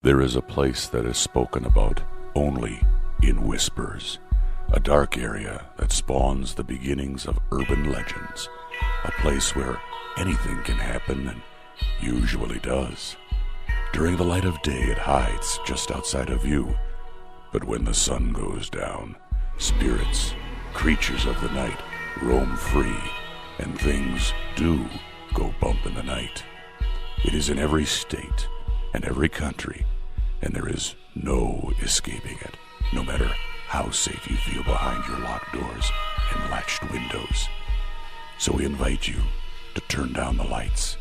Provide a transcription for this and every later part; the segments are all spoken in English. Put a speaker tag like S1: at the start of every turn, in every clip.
S1: There is a place that is spoken about only in whispers, a dark area that spawns the beginnings of urban legends, a place where anything can happen and usually does. During the light of day, it hides just outside of view, but when the sun goes down, spirits, creatures of the night, roam free, and things do go bump in the night. It is in every state and every country, and there is no escaping it, no matter how safe you feel behind your locked doors and latched windows. So we invite you to turn down the lights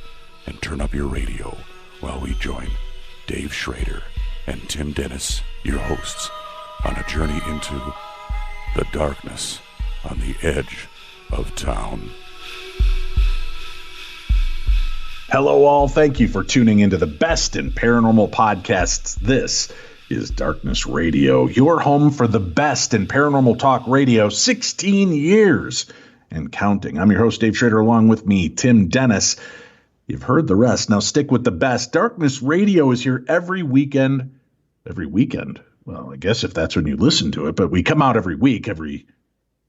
S1: and turn up your radio while we join Dave Schrader and Tim Dennis, your hosts, on a journey into the darkness on the edge of town.
S2: Hello all, thank you for tuning into the best in paranormal podcasts. This is Darkness Radio, your home for the best in paranormal talk radio, 16 years and counting. I'm your host, Dave Schrader, along with me, Tim Dennis. You've heard the rest. Now stick with the best. Darkness Radio is here every weekend. Every weekend? Well, I guess if that's when you listen to it, but we come out every week. Every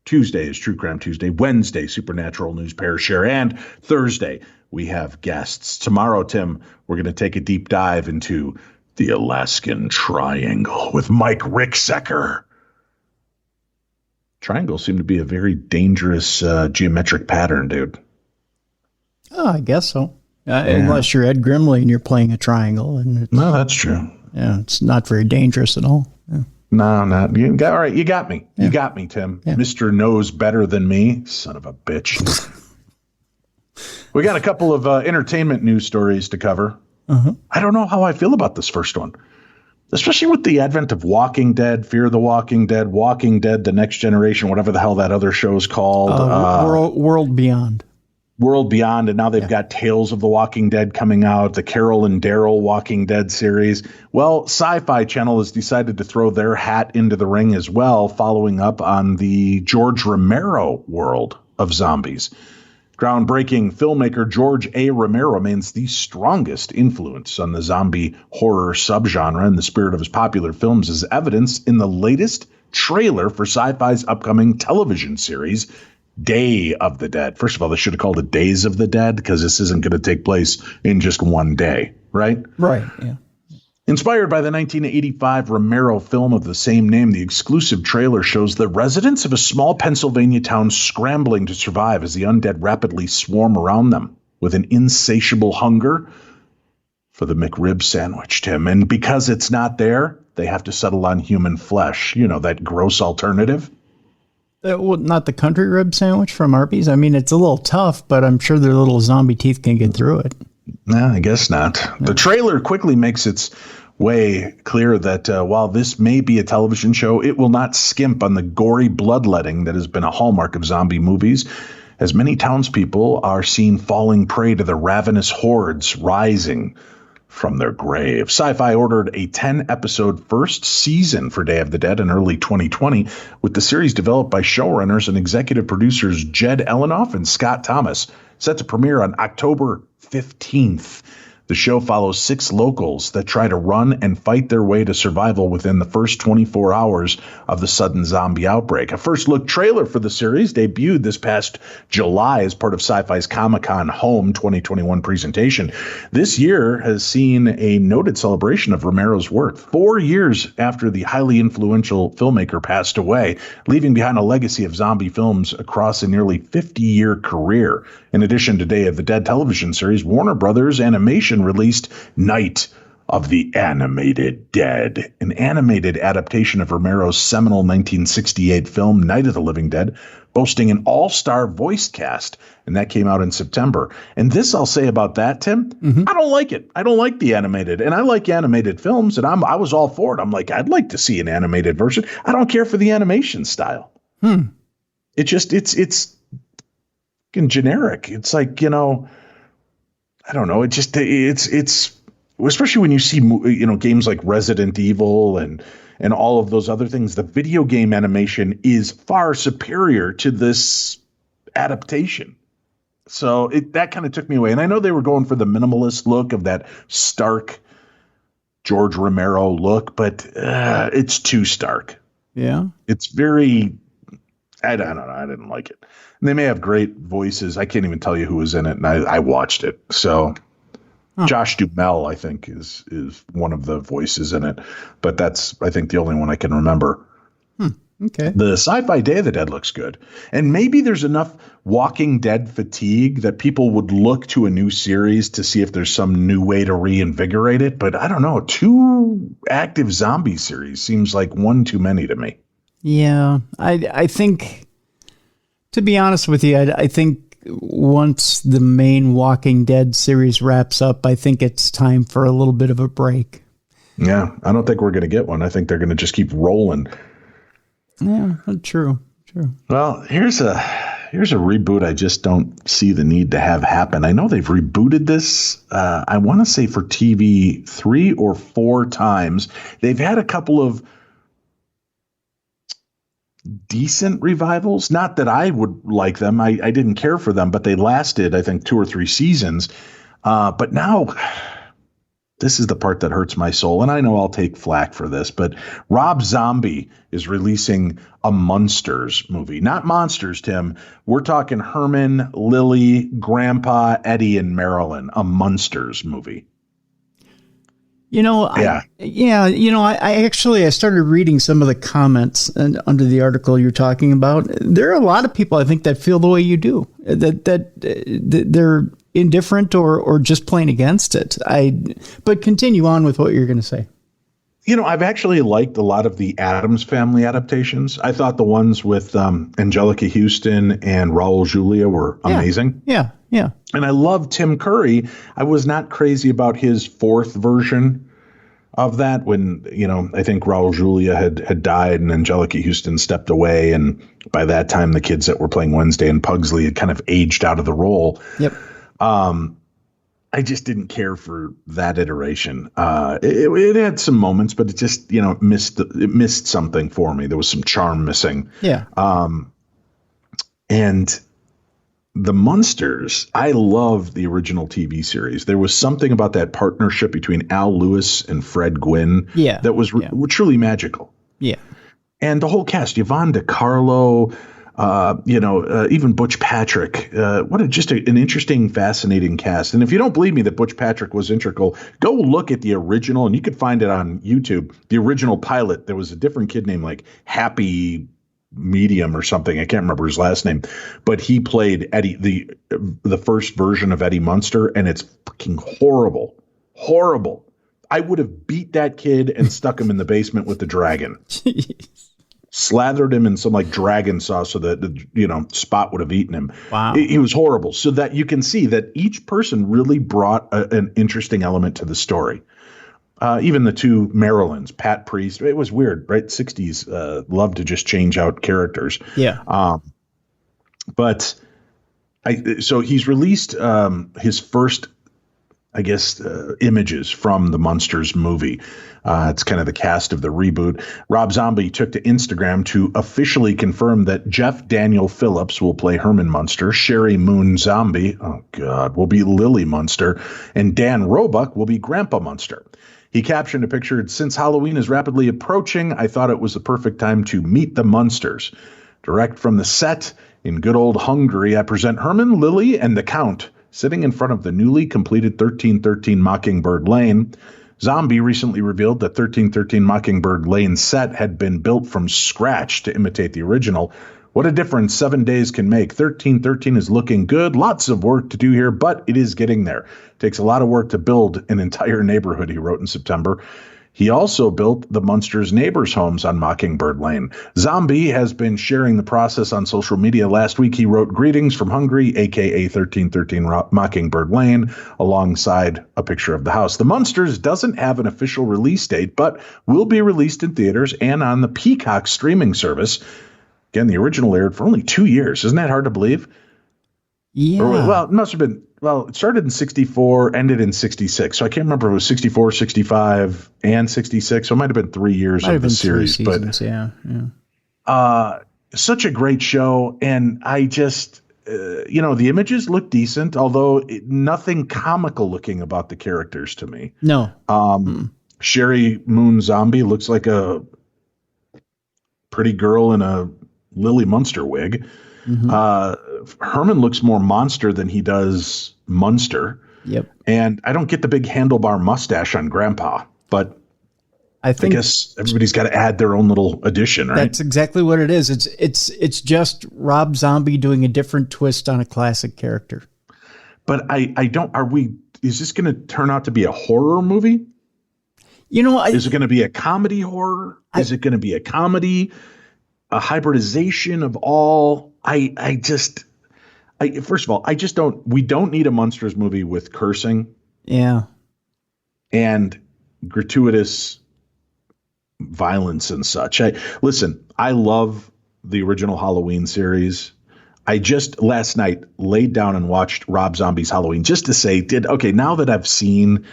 S2: Tuesday is True Crime Tuesday, Wednesday, Supernatural News Parashare, and Thursday we have guests. Tomorrow, Tim, we're going to take a deep dive into the Alaskan Triangle with Mike Ricksecker. Triangles seem to be a very dangerous geometric pattern, dude.
S3: Oh, I guess so. Unless you're Ed Grimley and you're playing a triangle. And
S2: no, that's true.
S3: Yeah, it's not very dangerous at all. Yeah.
S2: No, not. All right, you got me.
S3: Yeah.
S2: You got me, Tim.
S3: Yeah.
S2: Mr. Knows Better Than Me. Son of a bitch. We got a couple of entertainment news stories to cover.
S3: Uh-huh.
S2: I don't know how I feel about this first one, especially with the advent of Walking Dead, Fear the Walking Dead, The Next Generation, whatever the hell that other show is called.
S3: World Beyond.
S2: World Beyond, and now they've got Tales of the Walking Dead coming out, the Carol and Daryl Walking Dead series. Well, Sci-Fi Channel has decided to throw their hat into the ring as well, following up on the George Romero world of zombies. Groundbreaking filmmaker George A. Romero remains the strongest influence on the zombie horror subgenre in the spirit of his popular films, as evidenced in the latest trailer for Sci-Fi's upcoming television series, Day of the Dead. First of all, they should have called it Days of the Dead, because this isn't going to take place in just one day, right?
S3: Right, yeah.
S2: Inspired by the 1985 Romero film of the same name, the exclusive trailer shows the residents of a small Pennsylvania town scrambling to survive as the undead rapidly swarm around them with an insatiable hunger for the McRib sandwich, Tim. And because it's not there, they have to settle on human flesh. You know, that gross alternative.
S3: Well, not the country rib sandwich from Arby's. I mean, it's a little tough, but I'm sure their little zombie teeth can get through it.
S2: No, I guess not. No. The trailer quickly makes its way clear that while this may be a television show, it will not skimp on the gory bloodletting that has been a hallmark of zombie movies, as many townspeople are seen falling prey to the ravenous hordes rising from their grave. Sci-Fi ordered a 10-episode first season for Day of the Dead in early 2020, with the series developed by showrunners and executive producers Jed Elinoff and Scott Thomas, set to premiere on October 15th. The show follows 6 locals that try to run and fight their way to survival within the first 24 hours of the sudden zombie outbreak. A first look trailer for the series debuted this past July as part of Sci-Fi's Comic-Con Home 2021 presentation. This year has seen a noted celebration of Romero's work, 4 years after the highly influential filmmaker passed away, leaving behind a legacy of zombie films across a nearly 50-year career. In addition to Day of the Dead television series, Warner Brothers Animation released Night of the Animated Dead, an animated adaptation of Romero's seminal 1968 film Night of the Living Dead, boasting an all-star voice cast, and that came out in September. And this I'll say about that, Tim, I don't like it. I don't like the animated, and I like animated films, and I was all for it. I'm like, I'd like to see an animated version. I don't care for the animation style. It just, it's generic. It's like, you know, I don't know. It's especially when you see, you know, games like Resident Evil and all of those other things, the video game animation is far superior to this adaptation. So that kind of took me away. And I know they were going for the minimalist look of that stark George Romero look, but it's too stark.
S3: Yeah.
S2: It's very, I don't know. I didn't like it. And they may have great voices. I can't even tell you who was in it. And I watched it. So Josh Duhamel, I think, is one of the voices in it. But that's, I think, the only one I can remember.
S3: Okay.
S2: The Sci-Fi Day of the Dead looks good. And maybe there's enough Walking Dead fatigue that people would look to a new series to see if there's some new way to reinvigorate it. But I don't know. 2 active zombie series seems like one too many to me.
S3: Yeah. I think, to be honest with you, I think once the main Walking Dead series wraps up, I think it's time for a little bit of a break.
S2: Yeah. I don't think we're going to get one. I think they're going to just keep rolling.
S3: Yeah, true.
S2: Well, here's a reboot I just don't see the need to have happen. I know they've rebooted this, I want to say for TV 3 or 4 times. They've had a couple of decent revivals. Not that I would like them. I didn't care for them, but they lasted, I think, 2 or 3 seasons. But now... this is the part that hurts my soul, and I know I'll take flack for this, but Rob Zombie is releasing a Munsters movie. Not Monsters, Tim. We're talking Herman, Lily, Grandpa, Eddie, and Marilyn. A Munsters movie.
S3: I started reading some of the comments under the article you're talking about. There are a lot of people, I think, that feel the way you do, that they're indifferent or just plain against it. But continue on with what you're going to say.
S2: I've actually liked a lot of the Addams Family adaptations. I thought the ones with Angelica Houston and Raul Julia were amazing.
S3: Yeah.
S2: And I love Tim Curry. I was not crazy about his 4th version of that when, I think Raul Julia had died and Angelica Houston stepped away. And by that time, the kids that were playing Wednesday and Pugsley had kind of aged out of the role.
S3: Yep.
S2: I just didn't care for that iteration. It had some moments, but it just, missed something for me. There was some charm missing.
S3: Yeah.
S2: And the Munsters, I love the original TV series. There was something about that partnership between Al Lewis and Fred Gwynn that was truly magical.
S3: Yeah.
S2: And the whole cast, Yvonne DiCarlo, even Butch Patrick. What an interesting, fascinating cast. And if you don't believe me that Butch Patrick was integral, go look at the original, and you could find it on YouTube. The original pilot, there was a different kid named like Happy Medium or something. I can't remember his last name, but he played Eddie, the first version of Eddie Munster, and it's fucking horrible. Horrible. I would have beat that kid and stuck him in the basement with the dragon.
S3: Jeez.
S2: Slathered him in some like dragon sauce so that Spot would have eaten him.
S3: Wow.
S2: He was horrible. So that you can see that each person really brought an interesting element to the story. Even the 2 Marilyns, Pat Priest, it was weird, right? 60s loved to just change out characters.
S3: Yeah.
S2: But so he's released his first, I guess, images from the Munsters movie. It's kind of the cast of the reboot. Rob Zombie took to Instagram to officially confirm that Jeff Daniel Phillips will play Herman Munster, Sherry Moon Zombie, oh God, will be Lily Munster, and Dan Roebuck will be Grandpa Munster. He captioned a picture, "Since Halloween is rapidly approaching, I thought it was the perfect time to meet the Munsters. Direct from the set in good old Hungary, I present Herman, Lily, and the Count sitting in front of the newly completed 1313 Mockingbird Lane. Zombie recently revealed that 1313 Mockingbird Lane set had been built from scratch to imitate the original. What a difference 7 days can make. 1313 is looking good. Lots of work to do here, but it is getting there. Takes a lot of work to build an entire neighborhood," he wrote in September. He also built the Munsters' neighbors' homes on Mockingbird Lane. Zombie has been sharing the process on social media. Last week, he wrote "Greetings from Hungary," a.k.a. 1313 Mockingbird Lane, alongside a picture of the house. The Munsters doesn't have an official release date, but will be released in theaters and on the Peacock streaming service. Again, the original aired for only 2 years. Isn't that hard to believe?
S3: Yeah.
S2: It must have been. Well, it started in 64, ended in 66. So I can't remember if it was 64, 65, and 66. So it might have been 3 years of the series.
S3: Seasons,
S2: Such a great show. And I just, the images look decent, although nothing comical looking about the characters to me.
S3: No.
S2: Sherry Moon Zombie looks like a pretty girl in a Lily Munster wig. Herman looks more monster than he does Munster.
S3: Yep.
S2: And I don't get the big handlebar mustache on Grandpa, but I guess everybody's got to add their own little addition, right?
S3: That's exactly what it is. It's just Rob Zombie doing a different twist on a classic character.
S2: But is this going to turn out to be a horror movie? Is it going to be a comedy horror? Is it going to be a comedy, a hybridization of all? First of all, we don't need a Munsters movie with cursing.
S3: Yeah. And
S2: gratuitous violence and such. I love the original Halloween series. I just last night laid down and watched Rob Zombie's Halloween just to say, now that I've seen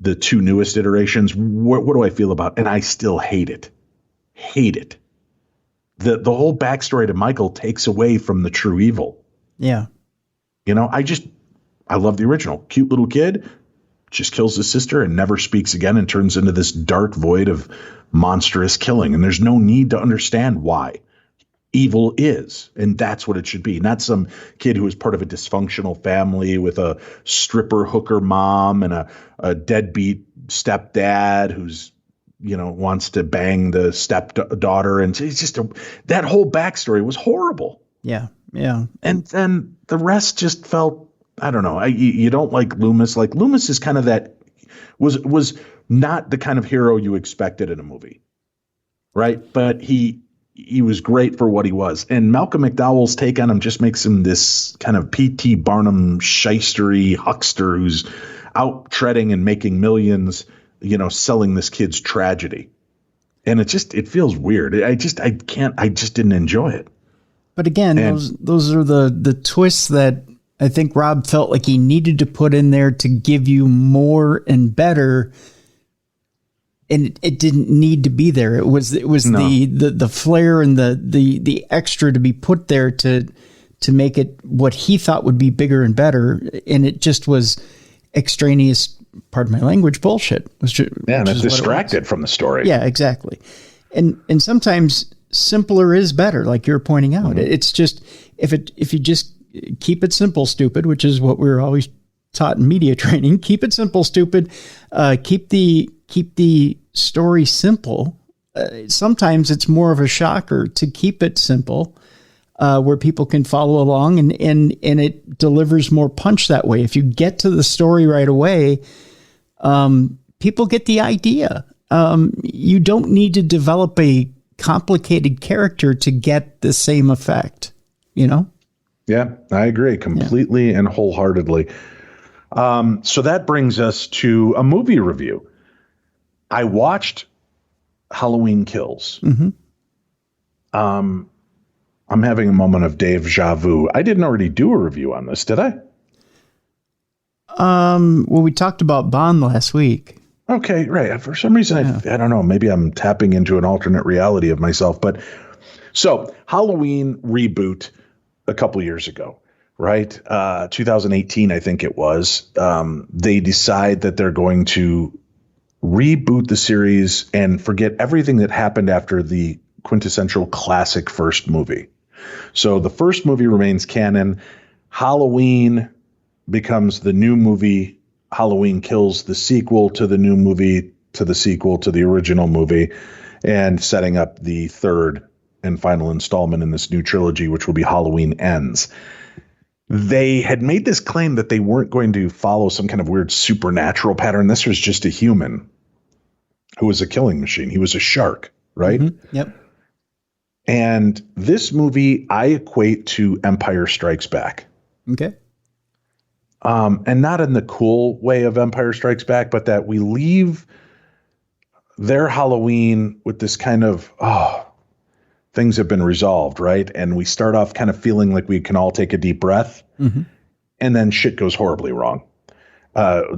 S2: the two newest iterations, what do I feel about? And I still hate it. The whole backstory to Michael takes away from the true evil.
S3: Yeah.
S2: I love the original. Cute little kid just kills his sister and never speaks again and turns into this dark void of monstrous killing. And there's no need to understand why. Evil is, and that's what it should be. Not some kid who is part of a dysfunctional family with a stripper hooker mom and a deadbeat stepdad who's, wants to bang the stepdaughter. And it's just that whole backstory was horrible.
S3: Yeah. Yeah.
S2: And then the rest just felt, I don't know. You don't like Loomis. Like Loomis is kind of that was not the kind of hero you expected in a movie. Right. But he was great for what he was. And Malcolm McDowell's take on him just makes him this kind of P.T. Barnum shystery huckster who's out treading and making millions, selling this kid's tragedy. And it feels weird. I just didn't enjoy it.
S3: But again, those are the twists that I think Rob felt like he needed to put in there to give you more and better. And it didn't need to be there. It was the flair and the extra to be put there to make it what he thought would be bigger and better. And it just was extraneous, pardon my language, bullshit.
S2: And it's distracted from the story.
S3: Yeah, exactly. And sometimes simpler is better, like you're pointing out. Mm-hmm. It's just if you just keep it simple, stupid, which is what we're always taught in media training. Keep it simple, stupid. Keep the story simple. Sometimes it's more of a shocker to keep it simple, where people can follow along and it delivers more punch that way. If you get to the story right away, people get the idea. You don't need to develop a complicated character to get the same effect,
S2: Yeah, I agree completely and wholeheartedly. So that brings us to a movie review. I watched Halloween Kills. Mm-hmm. I'm having a moment of deja vu. I didn't already do a review on this, did I?
S3: Well, we talked about Bond last week.
S2: Okay, right. For some reason, I don't know. Maybe I'm tapping into an alternate reality of myself. But so Halloween reboot a couple years ago, right? 2018, I think it was. They decide that they're going to reboot the series and forget everything that happened after the quintessential classic first movie. So the first movie remains canon. Halloween becomes the new movie. Halloween Kills, the sequel to the new movie, to the sequel to the original movie, and setting up the third and final installment in this new trilogy, which will be Halloween Ends. They had made this claim that they weren't going to follow some kind of weird supernatural pattern. This was just a human who was a killing machine. He was a shark, right?
S3: Mm-hmm. Yep.
S2: And this movie I equate to Empire Strikes Back.
S3: Okay.
S2: And not in the cool way of Empire Strikes Back, but that we leave their Halloween with this kind of, things have been resolved, right? And we start off kind of feeling like we can all take a deep breath, mm-hmm. and then shit goes horribly wrong.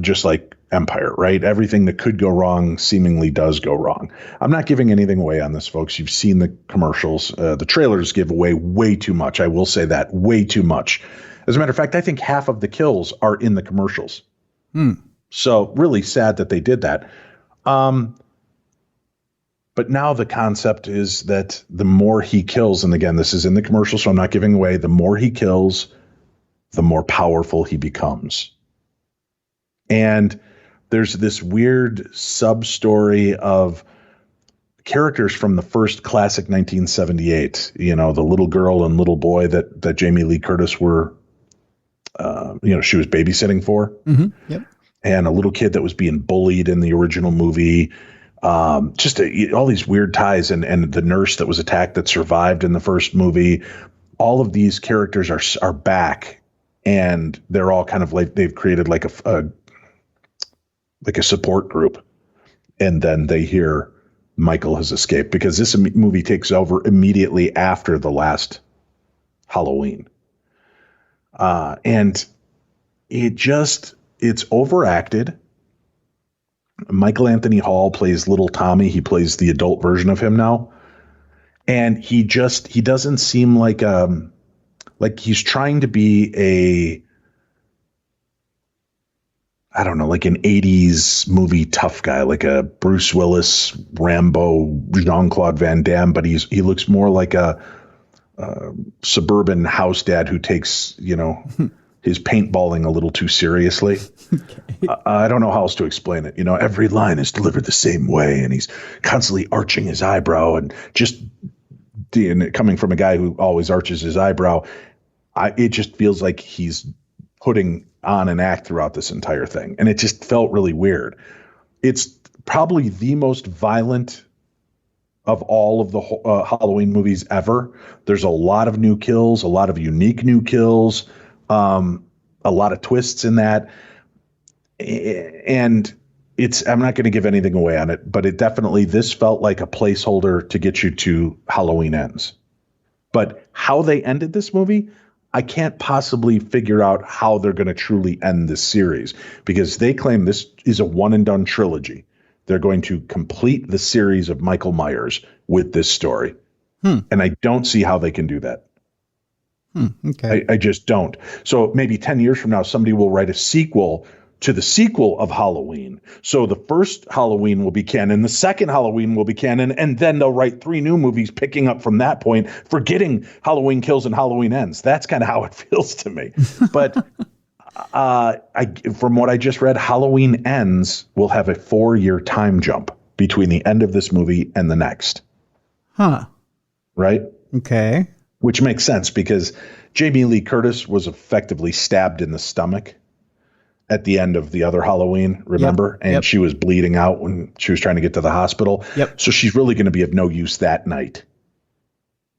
S2: Just like Empire, right? Everything that could go wrong seemingly does go wrong. I'm not giving anything away on this, folks. You've seen the commercials. The trailers give away way too much. I will say that, way too much. As a matter of fact, I think half of the kills are in the commercials. So really sad that they did that. But now the concept is that the more he kills, and again, this is in the commercial, so I'm not giving away, the more he kills, the more powerful he becomes. And there's this weird sub-story of characters from the first classic 1978, the little girl and little boy that Jamie Lee Curtis were, she was babysitting for.
S3: Mm-hmm. Yep.
S2: And a little kid that was being bullied in the original movie. All these weird ties and the nurse that was attacked that survived in the first movie. All of these characters are back, and they're all kind of like they've created like a support group. And then they hear Michael has escaped, because this movie takes over immediately after the last Halloween. And it's overacted. Michael Anthony Hall plays little Tommy. He plays the adult version of him now. And he doesn't seem like he's trying to be like an 80s movie tough guy, like a Bruce Willis, Rambo, Jean-Claude Van Damme, but he looks more like a suburban house dad who takes, his paintballing a little too seriously. Okay. I don't know how else to explain it. Every line is delivered the same way, and he's constantly arching his eyebrow, and coming from a guy who always arches his eyebrow, it just feels like he's putting on an act throughout this entire thing. And it just felt really weird. It's probably the most violent of all of the Halloween movies ever. There's a lot of new kills, a lot of unique new kills, a lot of twists in that. And I'm not going to give anything away on it, but this felt like a placeholder to get you to Halloween Ends. But how they ended this movie, I can't possibly figure out how they're going to truly end this series, because they claim this is a one and done trilogy. They're going to complete the series of Michael Myers with this story. And I don't see how they can do that.
S3: Okay.
S2: I just don't. So maybe 10 years from now, somebody will write a sequel to the sequel of Halloween. So the first Halloween will be canon, the second Halloween will be canon, and then they'll write 3 new movies picking up from that point, forgetting Halloween Kills and Halloween Ends. That's kind of how it feels to me. But from what I just read, Halloween Ends will have a 4-year time jump between the end of this movie and the next.
S3: Huh.
S2: Right?
S3: Okay.
S2: Which makes sense, because Jamie Lee Curtis was effectively stabbed in the stomach at the end of the other Halloween, remember?
S3: Yep.
S2: And she was bleeding out when she was trying to get to the hospital.
S3: Yep.
S2: So she's really going to be of no use that night.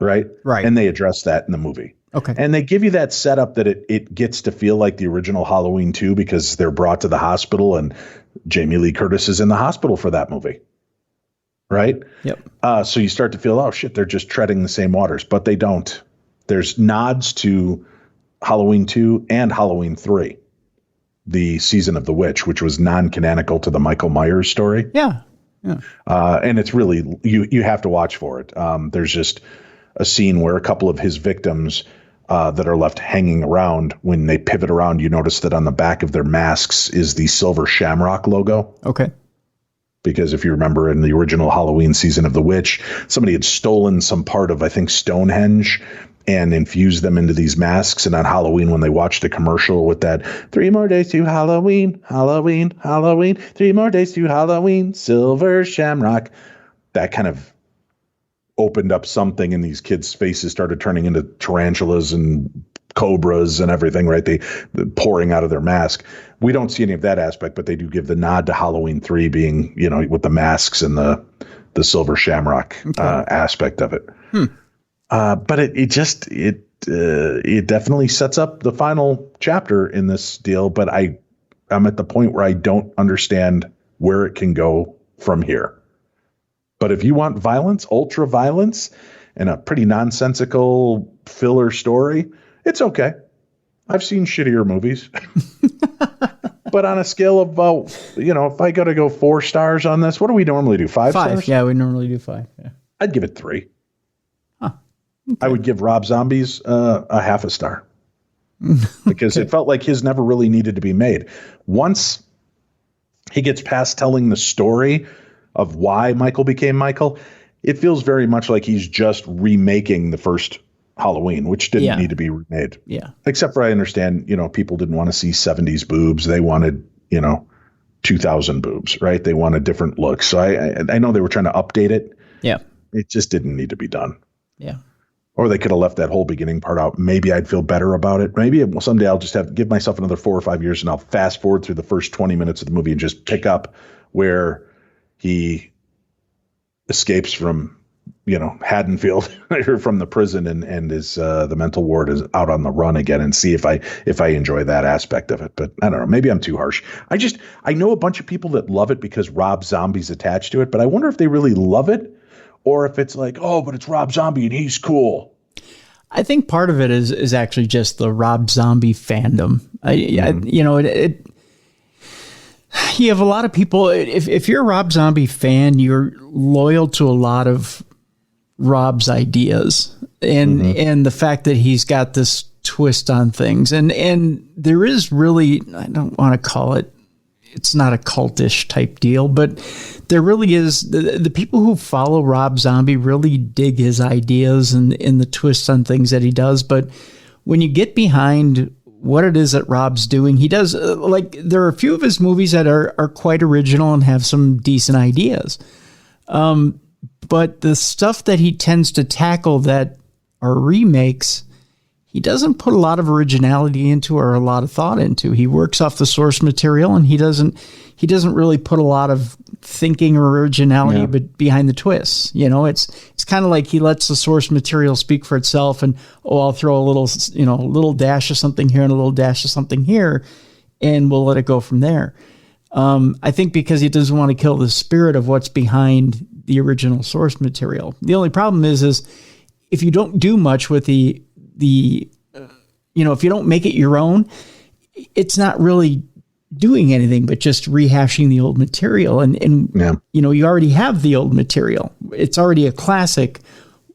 S2: Right?
S3: Right.
S2: And they address that in the movie.
S3: Okay.
S2: And they give you that setup that it gets to feel like the original Halloween 2, because they're brought to the hospital and Jamie Lee Curtis is in the hospital for that movie. Right?
S3: Yep.
S2: So you start to feel, oh shit, they're just treading the same waters, but they don't. There's nods to Halloween 2 and Halloween 3. The Season of the Witch, which was non-canonical to the Michael Myers story.
S3: Yeah.
S2: And it's really, you have to watch for it. There's just a scene where a couple of his victims that are left hanging around, when they pivot around, you notice that on the back of their masks is the silver shamrock logo.
S3: Okay.
S2: Because if you remember, in the original Halloween Season of the Witch, somebody had stolen some part of, I think, Stonehenge and infused them into these masks. And on Halloween, when they watched a commercial with that 3 more days to Halloween, Halloween, Halloween, 3 more days to Halloween, silver shamrock, that kind of opened up something, and these kids' faces started turning into tarantulas and cobras and everything, right? They pouring out of their mask. We don't see any of that aspect, but they do give the nod to Halloween 3 being, with the masks and the silver shamrock aspect of it. But it definitely sets up the final chapter in this deal. But I'm at the point where I don't understand where it can go from here. But if you want violence, ultra violence, and a pretty nonsensical filler story, it's okay. I've seen shittier movies. But on a scale of about, if I got to go 4 stars on this, what do we normally do? 5 stars?
S3: Yeah, we normally do 5. Yeah.
S2: I'd give it 3.
S3: Huh. Okay.
S2: I would give Rob Zombie's a half a star. Because it felt like his never really needed to be made. Once he gets past telling the story of why Michael became Michael, it feels very much like he's just remaking the first Halloween, which didn't need to be remade.
S3: Yeah.
S2: Except for I understand, people didn't want to see 70s boobs. They wanted, 2000 boobs, right? They wanted different looks. So I know they were trying to update it.
S3: Yeah.
S2: It just didn't need to be done.
S3: Yeah.
S2: Or they could have left that whole beginning part out. Maybe I'd feel better about it. Maybe someday I'll just give myself another 4 or 5 years and I'll fast forward through the first 20 minutes of the movie and just pick up where he escapes from, Haddonfield or from the prison and is the mental ward is out on the run again and see if I enjoy that aspect of it. But I don't know. Maybe I'm too harsh. I know a bunch of people that love it because Rob Zombie's attached to it, but I wonder if they really love it or if it's like, oh, but it's Rob Zombie and he's cool.
S3: I think part of it is actually just the Rob Zombie fandom. You have a lot of people. If you're a Rob Zombie fan, you're loyal to a lot of Rob's ideas and the fact that he's got this twist on things. And there is really, I don't want to call it, it's not a cultish type deal, but there really is the people who follow Rob Zombie really dig his ideas and the twists on things that he does. But when you get behind what it is that Rob's doing, he does there are a few of his movies that are quite original and have some decent ideas. But the stuff that he tends to tackle that are remakes, he doesn't put a lot of originality into or a lot of thought into. He works off the source material and he doesn't really put a lot of thinking or originality but behind the twists. It's kind of like he lets the source material speak for itself and, I'll throw a little dash of something here and a little dash of something here and we'll let it go from there. I think because he doesn't want to kill the spirit of what's behind the original source material. The only problem is if you don't do much with if you don't make it your own, it's not really doing anything but just rehashing the old material. And you already have the old material. It's already a classic.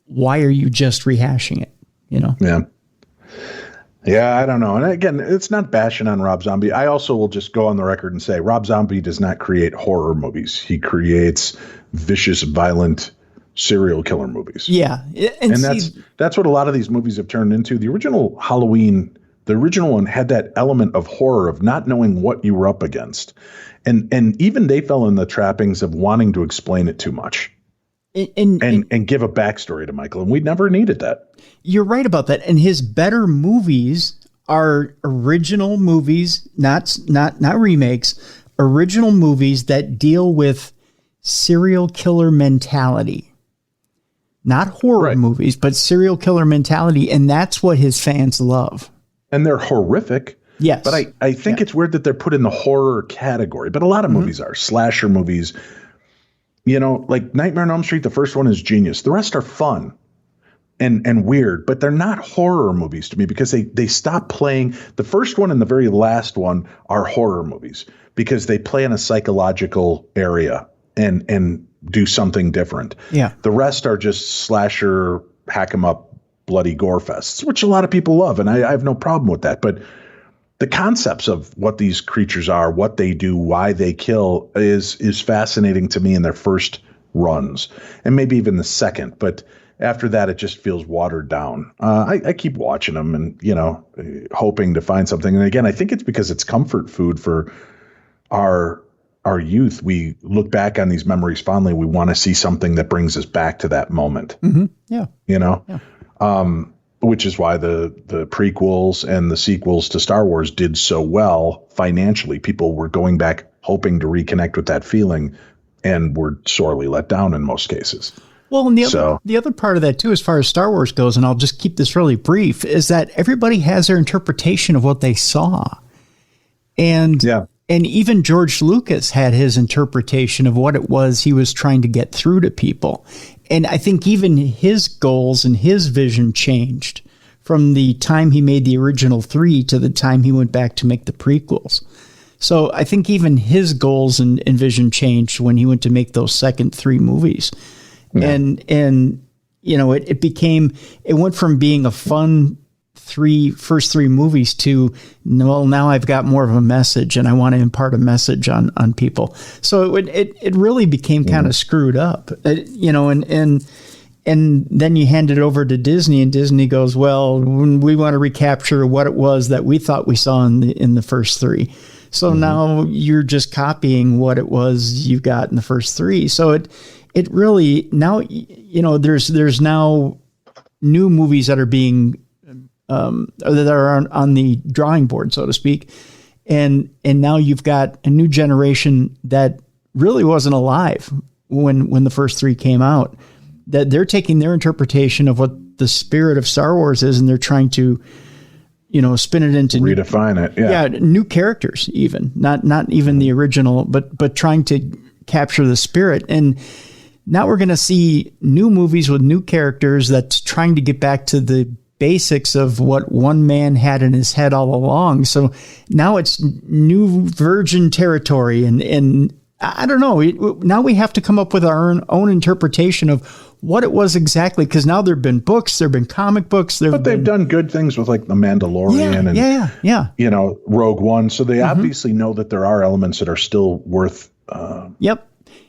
S3: Why are you just rehashing it?
S2: Yeah. Yeah, I don't know. And again, it's not bashing on Rob Zombie. I also will just go on the record and say Rob Zombie does not create horror movies. He creates vicious, violent serial killer movies.
S3: Yeah.
S2: And that's what a lot of these movies have turned into. The original Halloween, the original one had that element of horror of not knowing what you were up against. And even they fell in the trappings of wanting to explain it too much. And give a backstory to Michael. And we never needed that.
S3: You're right about that. And his better movies are original movies, not remakes, original movies that deal with serial killer mentality. Not horror movies, but serial killer mentality. And that's what his fans love. And
S2: they're horrific.
S3: Yes.
S2: But I think it's weird that they're put in the horror category. But a lot of movies are. Slasher movies. Like Nightmare on Elm Street, the first one is genius. The rest are fun and weird, but they're not horror movies to me because they stop playing. The first one and the very last one are horror movies because they play in a psychological area and do something different.
S3: Yeah.
S2: The rest are just slasher, hack 'em up, bloody gore fests, which a lot of people love. And I have no problem with that. But the concepts of what these creatures are, what they do, why they kill is fascinating to me in their first runs and maybe even the second. But after that, it just feels watered down. I keep watching them and, hoping to find something. And again, I think it's because it's comfort food for our youth. We look back on these memories fondly. We want to see something that brings us back to that moment.
S3: Mm-hmm. Yeah.
S2: Yeah. Which is why the prequels and the sequels to Star Wars did so well financially. People were going back hoping to reconnect with that feeling and were sorely let down in most cases.
S3: Well, and the other part of that, too, as far as Star Wars goes, and I'll just keep this really brief, is that everybody has their interpretation of what they saw. And even George Lucas had his interpretation of what it was he was trying to get through to people. And I think even his goals and his vision changed from the time he made the original 3 to the time he went back to make the prequels. So I think even his goals and vision changed when he went to make those second 3 movies. Yeah. And it went from being a fun first three movies to, well, now I've got more of a message and I want to impart a message on people. So it really became kind of screwed up, and then you hand it over to Disney, and Disney goes, well, we want to recapture what it was that we thought we saw in the first three. So now you're just copying what it was you got in the first three. So it really, now, there's now new movies that are being, that are on the drawing board, so to speak. And now you've got a new generation that really wasn't alive when the first three came out, that they're taking their interpretation of what the spirit of Star Wars is, and they're trying to, spin it into
S2: redefine it. Yeah.
S3: New characters, even not even the original, but trying to capture the spirit. And now we're going to see new movies with new characters that's trying to get back to the basics of what one man had in his head all along. So now it's new virgin territory. And I don't know. Now we have to come up with our own interpretation of what it was exactly, because now there have been books, there have been comic books. But
S2: they've done good things with like The Mandalorian and Rogue One. So they obviously know that there are elements that are still worth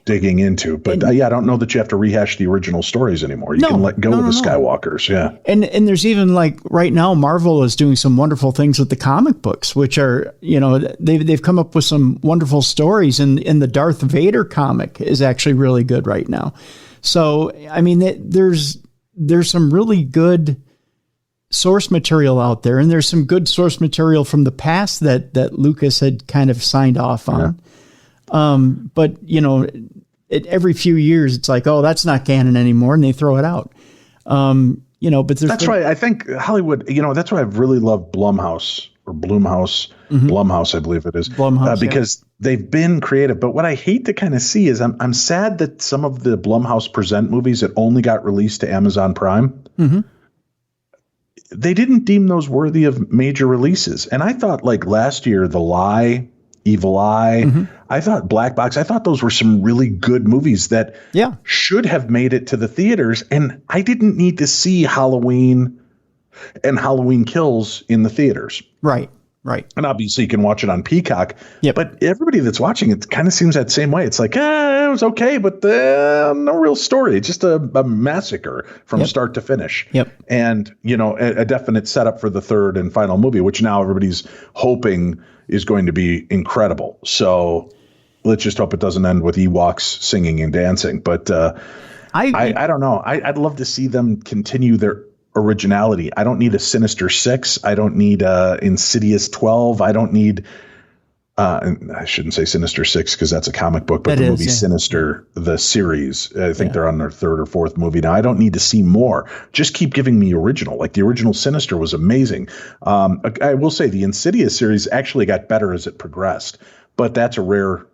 S2: digging into. But I don't know that you have to rehash the original stories anymore. You can let go of the Skywalkers. Yeah.
S3: And there's even, like, right now, Marvel is doing some wonderful things with the comic books, which are, they've come up with some wonderful stories, and the Darth Vader comic is actually really good right now. So, I mean, there's some really good source material out there, and there's some good source material from the past that Lucas had kind of signed off on. But, every few years it's like, oh, that's not canon anymore, and they throw it out. But
S2: that's why I think Hollywood, that's why I've really loved Blumhouse, I believe it is, because they've been creative. But what I hate to kind of see is I'm sad that some of the Blumhouse Present movies that only got released to Amazon Prime, they didn't deem those worthy of major releases. And I thought, like, last year, The Lie, Evil Eye, I thought Black Box, I thought those were some really good movies that should have made it to the theaters. And I didn't need to see Halloween and Halloween Kills in the theaters.
S3: Right.
S2: And obviously you can watch it on Peacock.
S3: Yep.
S2: But everybody that's watching it kind of seems that same way. It's like, it was okay, but no real story. It's just a massacre from start to finish.
S3: Yep.
S2: And, a definite setup for the third and final movie, which now everybody's hoping is going to be incredible. So let's just hope it doesn't end with Ewoks singing and dancing. But I don't know. I'd love to see them continue their originality. I don't need a Sinister Six. I don't need Insidious 12. I don't need I shouldn't say Sinister Six because that's a comic book, but the movie Sinister, the series. I think they're on their third or fourth movie now. I don't need to see more. Just keep giving me original. Like the original Sinister was amazing. I will say the Insidious series actually got better as it progressed, but that's a rare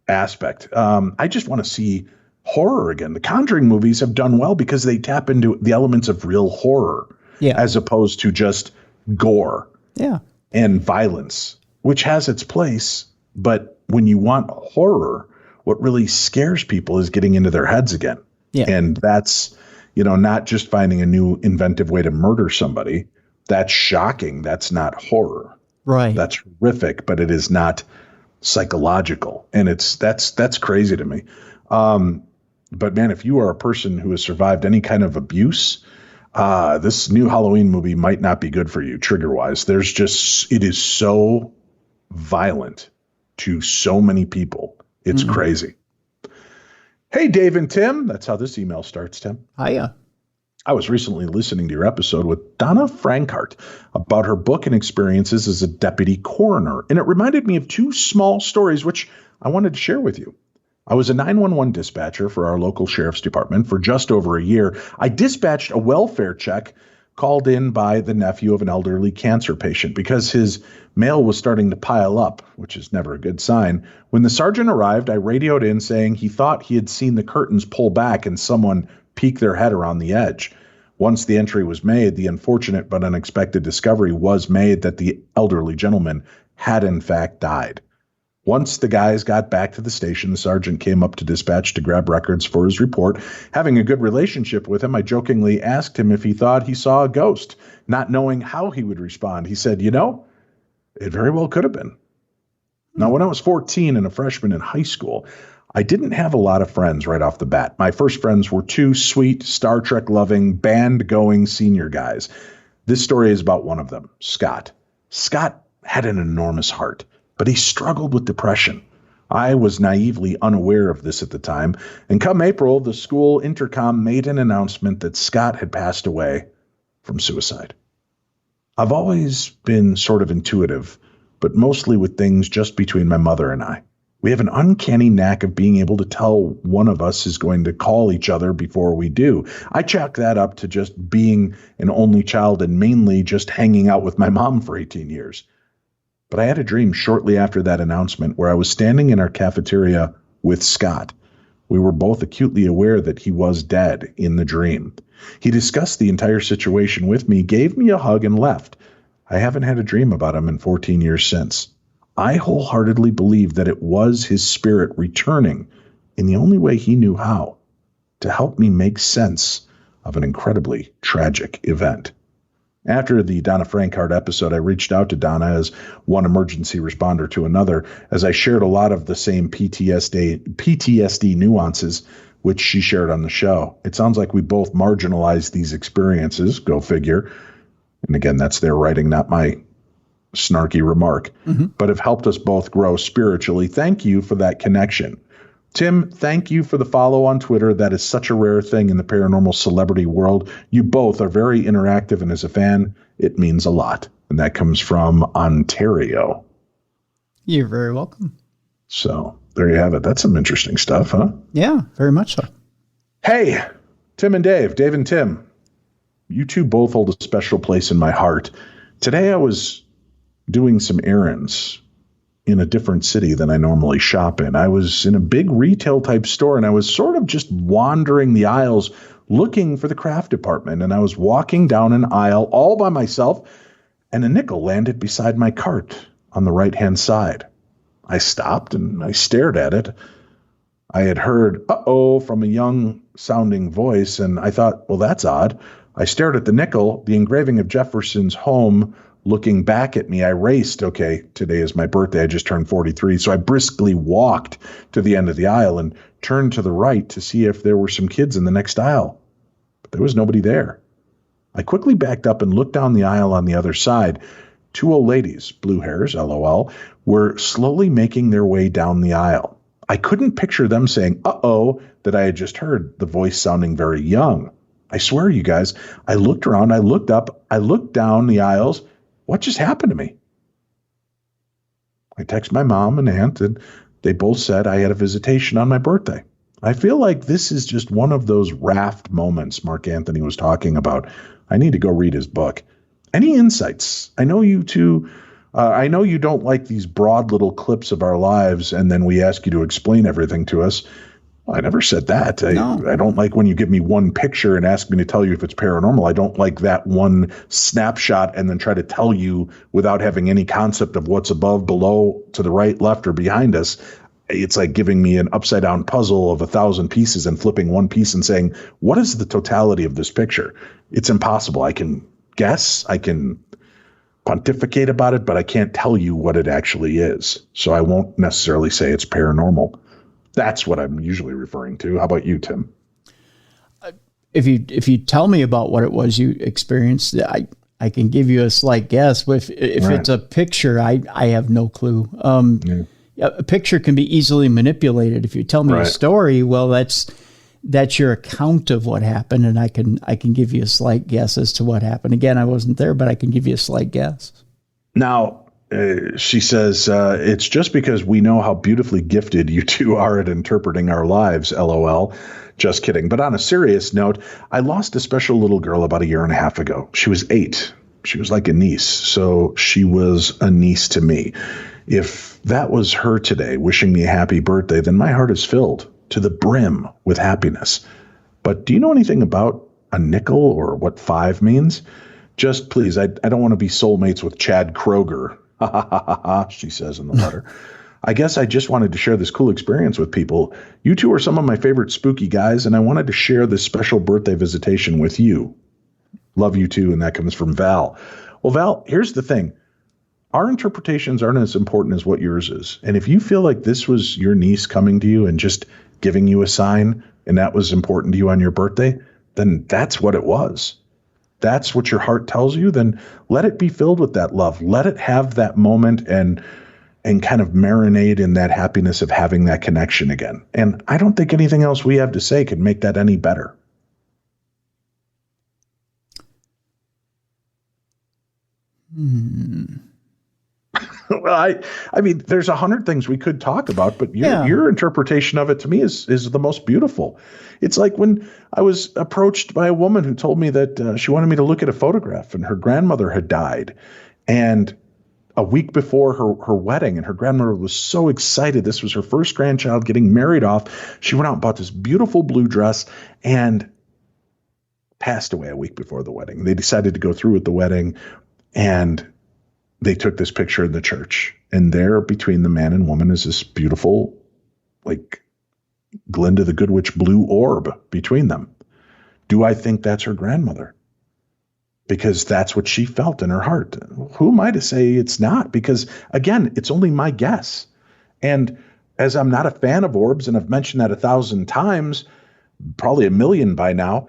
S2: aspect. I just want to see horror again. The Conjuring movies have done well because they tap into the elements of real horror as opposed to just gore and violence, which has its place. But when you want horror, what really scares people is getting into their heads again. Yeah. And that's, not just finding a new inventive way to murder somebody. That's shocking. That's not horror.
S3: Right.
S2: That's horrific, but it is not psychological. And that's crazy to me. But man, if you are a person who has survived any kind of abuse, this new Halloween movie might not be good for you trigger wise. It is so violent to so many people. It's crazy. Hey, Dave and Tim. That's how this email starts, Tim.
S3: Hiya.
S2: I was recently listening to your episode with Donna Frankart about her book and experiences as a deputy coroner, and it reminded me of two small stories which I wanted to share with you. I was a 911 dispatcher for our local sheriff's department for just over a year. I dispatched a welfare check called in by the nephew of an elderly cancer patient because his mail was starting to pile up, which is never a good sign. When the sergeant arrived, I radioed in saying he thought he had seen the curtains pull back and someone peek their head around the edge. Once the entry was made, the unfortunate but unexpected discovery was made that the elderly gentleman had in fact died. Once the guys got back to the station, the sergeant came up to dispatch to grab records for his report. Having a good relationship with him, I jokingly asked him if he thought he saw a ghost, not knowing how he would respond. He said, it very well could have been. Now, when I was 14 and a freshman in high school, I didn't have a lot of friends right off the bat. My first friends were two sweet, Star Trek-loving, band-going senior guys. This story is about one of them, Scott. Scott had an enormous heart, but he struggled with depression. I was naively unaware of this at the time, and come April, the school intercom made an announcement that Scott had passed away from suicide. I've always been sort of intuitive, but mostly with things just between my mother and I. We have an uncanny knack of being able to tell one of us is going to call each other before we do. I chalk that up to just being an only child and mainly just hanging out with my mom for 18 years. But I had a dream shortly after that announcement where I was standing in our cafeteria with Scott. We were both acutely aware that he was dead in the dream. He discussed the entire situation with me, gave me a hug, and left. I haven't had a dream about him in 14 years since. I wholeheartedly believe that it was his spirit returning in the only way he knew how, to help me make sense of an incredibly tragic event. After the Donna Frankhart episode, I reached out to Donna as one emergency responder to another, as I shared a lot of the same PTSD nuances which she shared on the show. It sounds like we both marginalized these experiences, go figure. And again, that's their writing, not my snarky remark, but have helped us both grow spiritually. Thank you for that connection. Tim, thank you for the follow on Twitter. That is such a rare thing in the paranormal celebrity world. You both are very interactive, and as a fan, it means a lot. And that comes from Ontario.
S3: You're very welcome.
S2: So there you have it. That's some interesting stuff, huh?
S3: Yeah, very much so.
S2: Hey, Tim and Dave and Tim, you two both hold a special place in my heart. Today I was doing some errands in a different city than I normally shop in. I was in a big retail type store, and I was sort of just wandering the aisles looking for the craft department. And I was walking down an aisle all by myself, and a nickel landed beside my cart on the right-hand side. I stopped and I stared at it. I had heard, uh-oh, from a young-sounding voice, and I thought, well, that's odd. I stared at the nickel, the engraving of Jefferson's home, looking back at me. I raced. Okay, today is my birthday. I just turned 43. So I briskly walked to the end of the aisle and turned to the right to see if there were some kids in the next aisle. But there was nobody there. I quickly backed up and looked down the aisle on the other side. Two old ladies, blue hairs, LOL, were slowly making their way down the aisle. I couldn't picture them saying, uh-oh, that I had just heard, the voice sounding very young. I swear, you guys, I looked around, I looked up, I looked down the aisles. What just happened to me? I texted my mom and aunt, and they both said I had a visitation on my birthday. I feel like this is just one of those raft moments Mark Anthony was talking about. I need to go read his book. Any insights? I know you two, I know you don't like these broad little clips of our lives, and then we ask you to explain everything to us. I never said that.
S3: No.
S2: I don't like when you give me one picture and ask me to tell you if it's paranormal. I don't like that one snapshot and then try to tell you without having any concept of what's above, below, to the right, left, or behind us. It's like giving me an upside down puzzle of 1,000 pieces and flipping one piece and saying, what is the totality of this picture? It's impossible. I can guess, I can pontificate about it, but I can't tell you what it actually is. So I won't necessarily say it's paranormal. That's what I'm usually referring to. How about you, Tim?
S3: If you tell me about what it was you experienced, I can give you a slight guess. But if
S2: Right.
S3: it's a picture, I have no clue. A picture can be easily manipulated. If you tell me
S2: Right.
S3: a story, well, that's your account of what happened, and I can give you a slight guess as to what happened. Again, I wasn't there, but I can give you a slight guess.
S2: Now, she says, it's just because we know how beautifully gifted you two are at interpreting our lives, LOL. Just kidding. But on a serious note, I lost a special little girl about 1.5 years ago. She was 8. She was like a niece. So she was a niece to me. If that was her today wishing me a happy birthday, then my heart is filled to the brim with happiness. But do you know anything about a nickel or what 5 means? Just please, I don't want to be soulmates with Chad Kroger. Ha ha ha ha ha, she says in the letter. I guess I just wanted to share this cool experience with people. You two are some of my favorite spooky guys, and I wanted to share this special birthday visitation with you. Love you too, and that comes from Val. Well, Val, here's the thing. Our interpretations aren't as important as what yours is. And if you feel like this was your niece coming to you and just giving you a sign, and that was important to you on your birthday, then that's what it was. That's what your heart tells you. Then let it be filled with that love. Let it have that moment and kind of marinate in that happiness of having that connection again. And I don't think anything else we have to say could make that any better. Well, I mean, there's 100 things we could talk about, but your interpretation of it to me is the most beautiful. It's like when I was approached by a woman who told me that she wanted me to look at a photograph and her grandmother had died. And a week before her wedding, and her grandmother was so excited. This was her first grandchild getting married off. She went out and bought this beautiful blue dress and passed away a week before the wedding. They decided to go through with the wedding, and they took this picture in the church. And there between the man and woman is this beautiful, like Glinda the Good Witch blue orb between them. Do I think that's her grandmother? Because that's what she felt in her heart. Who am I to say it's not? Because, again, it's only my guess. And as I'm not a fan of orbs, and I've mentioned that 1,000 times, probably 1,000,000 by now,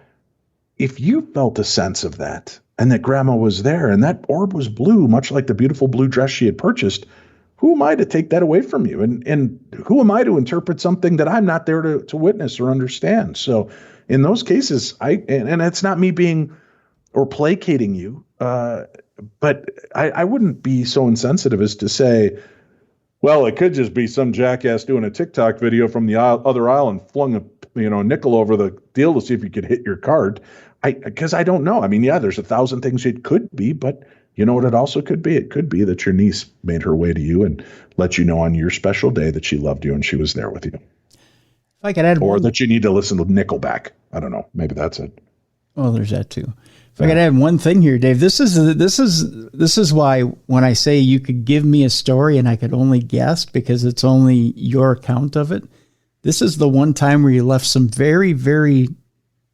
S2: if you felt a sense of that, and that grandma was there, and that orb was blue, much like the beautiful blue dress she had purchased, who am I to take that away from you? And who am I to interpret something that I'm not there to witness or understand? So in those cases, and it's not me being or placating you, but I wouldn't be so insensitive as to say, well, it could just be some jackass doing a TikTok video from the other aisle and flung a nickel over the deal to see if you could hit your card. Because I don't know. I mean, yeah, there's 1,000 things it could be, but you know what it also could be? It could be that your niece made her way to you and let you know on your special day that she loved you and she was there with you.
S3: If I could add
S2: or that you need to listen to Nickelback. I don't know. Maybe that's it.
S3: Oh, there's that too. If I could add one thing here, Dave, this is why when I say you could give me a story and I could only guess because it's only your account of it, this is the one time where you left some very, very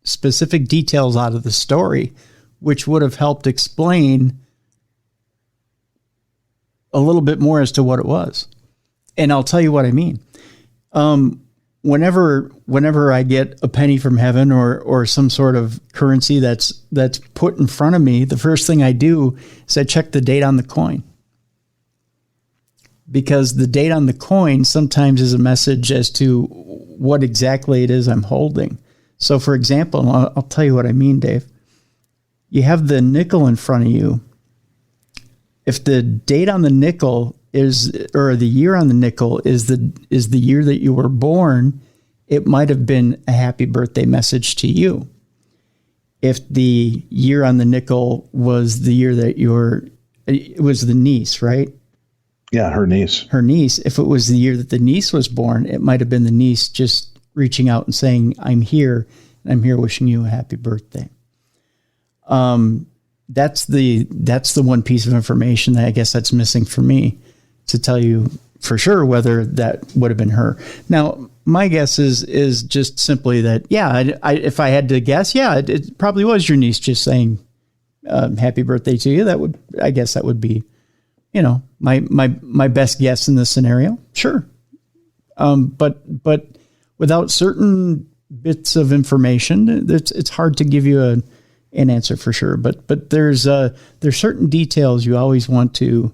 S3: specific details out of the story, which would have helped explain a little bit more as to what it was. And I'll tell you what I mean. Whenever I get a penny from heaven or some sort of currency that's put in front of me, the first thing I do is I check the date on the coin. Because the date on the coin sometimes is a message as to what exactly it is I'm holding. So, for example, I'll tell you what I mean, Dave. You have the nickel in front of you. If the date on the nickel or the year on the nickel is the year that you were born, it might have been a happy birthday message to you. If the year on the nickel was the year that it was the niece, right?
S2: Yeah, her niece. Her
S3: niece. If it was the year that the niece was born, it might have been the niece just reaching out and saying, I'm here, and I'm here wishing you a happy birthday. That's the one piece of information that I guess that's missing for me to tell you for sure whether that would have been her. Now, my guess is just simply that, if I had to guess, it probably was your niece just saying, happy birthday to you. I guess that would be, my best guess in this scenario. Sure. But without certain bits of information, it's hard to give you an answer for sure. But there's certain details you always want to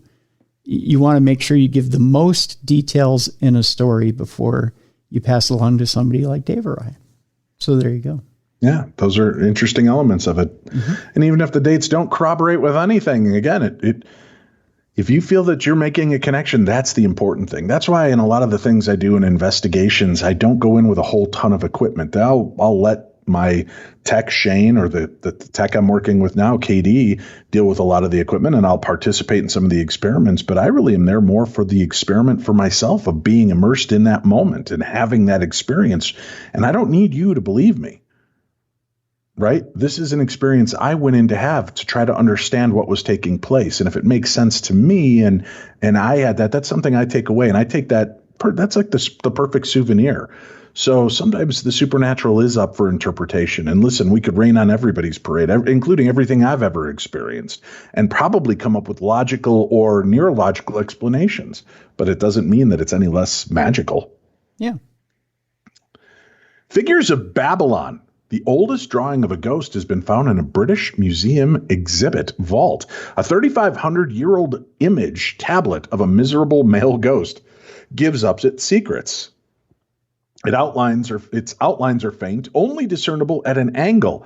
S3: make sure you give the most details in a story before you pass along to somebody like Dave or I. So there you go.
S2: Yeah, those are interesting elements of it. Mm-hmm. And even if the dates don't corroborate with anything, again, if you feel that you're making a connection, that's the important thing. That's why in a lot of the things I do in investigations, I don't go in with a whole ton of equipment. I'll let my tech, Shane, or the tech I'm working with now, KD, deal with a lot of the equipment, and I'll participate in some of the experiments. But I really am there more for the experiment for myself of being immersed in that moment and having that experience. And I don't need you to believe me. right? This is an experience I went in to have to try to understand what was taking place. And if it makes sense to me and I had that, that's something I take away. And I take that, that's like the perfect souvenir. So sometimes the supernatural is up for interpretation. And listen, we could rain on everybody's parade, including everything I've ever experienced, and probably come up with logical or neurological explanations. But it doesn't mean that it's any less magical.
S3: Yeah.
S2: Figures of Babylon. The oldest drawing of a ghost has been found in a British Museum exhibit vault. A 3,500-year-old image tablet of a miserable male ghost gives up its secrets. Its outlines are faint, only discernible at an angle.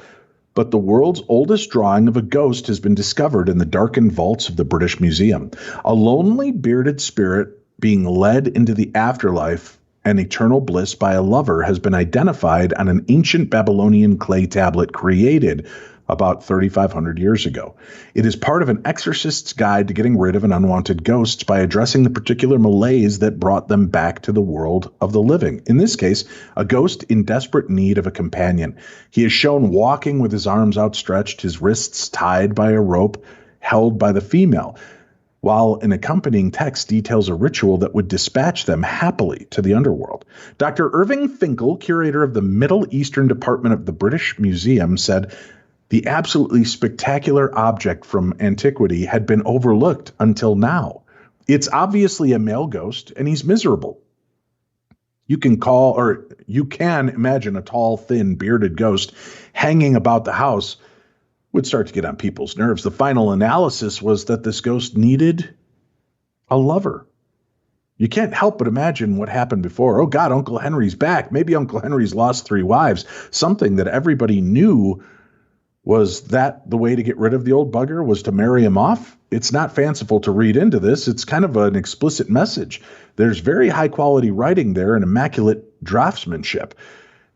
S2: But the world's oldest drawing of a ghost has been discovered in the darkened vaults of the British Museum. A lonely, bearded spirit being led into the afterlife and eternal bliss by a lover has been identified on an ancient Babylonian clay tablet created about 3,500 years ago. It is part of an exorcist's guide to getting rid of an unwanted ghosts by addressing the particular malaise that brought them back to the world of the living. In this case, a ghost in desperate need of a companion. He is shown walking with his arms outstretched, his wrists tied by a rope held by the female, while an accompanying text details a ritual that would dispatch them happily to the underworld. Dr. Irving Finkel, curator of the Middle Eastern Department of the British Museum, said the absolutely spectacular object from antiquity had been overlooked until now. It's obviously a male ghost, and he's miserable. You can imagine a tall, thin, bearded ghost hanging about the house would start to get on people's nerves. The final analysis was that this ghost needed a lover. You can't help but imagine what happened before. Oh God, Uncle Henry's back. Maybe Uncle Henry's lost 3 wives. Something that everybody knew. Was that the way to get rid of the old bugger, was to marry him off? It's not fanciful to read into this. It's kind of an explicit message. There's very high quality writing there and immaculate draftsmanship.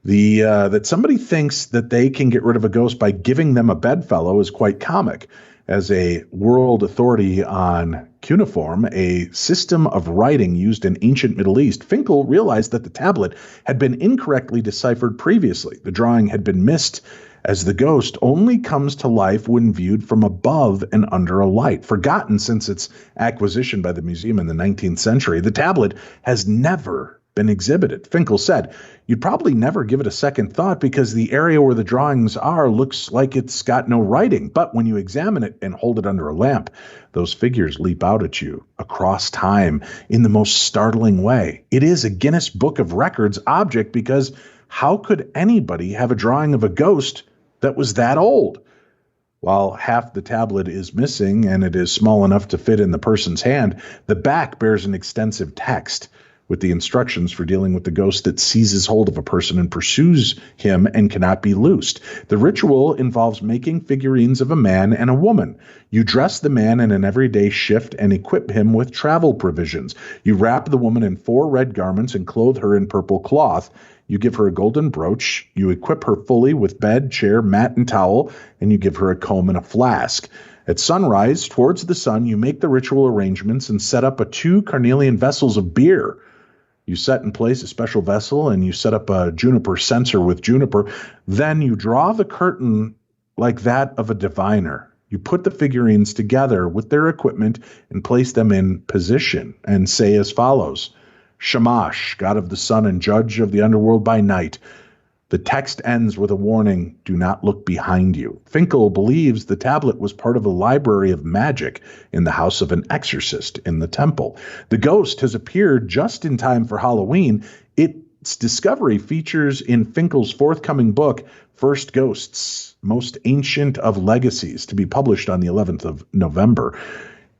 S2: That somebody thinks that they can get rid of a ghost by giving them a bedfellow is quite comic. As a world authority on cuneiform, a system of writing used in ancient Middle East, Finkel realized that the tablet had been incorrectly deciphered previously. The drawing had been missed, as the ghost only comes to life when viewed from above and under a light. Forgotten since its acquisition by the museum in the 19th century, the tablet has never been exhibited. Finkel said, "You'd probably never give it a second thought because the area where the drawings are looks like it's got no writing. But when you examine it and hold it under a lamp, those figures leap out at you across time in the most startling way. It is a Guinness Book of Records object because how could anybody have a drawing of a ghost that was that old?" While half the tablet is missing and it is small enough to fit in the person's hand, the back bears an extensive text with the instructions for dealing with the ghost that seizes hold of a person and pursues him and cannot be loosed. The ritual involves making figurines of a man and a woman. You dress the man in an everyday shift and equip him with travel provisions. You wrap the woman in 4 red garments and clothe her in purple cloth. You give her a golden brooch. You equip her fully with bed, chair, mat, and towel, and you give her a comb and a flask. At sunrise, towards the sun, you make the ritual arrangements and set up 2 carnelian vessels of beer. You set in place a special vessel and you set up a juniper censer with juniper. Then you draw the curtain like that of a diviner. You put the figurines together with their equipment and place them in position and say as follows: Shamash, god of the sun and judge of the underworld by night. The text ends with a warning, do not look behind you. Finkel believes the tablet was part of a library of magic in the house of an exorcist in the temple. The ghost has appeared just in time for Halloween. Its discovery features in Finkel's forthcoming book, First Ghosts, Most Ancient of Legacies, to be published on the 11th of November.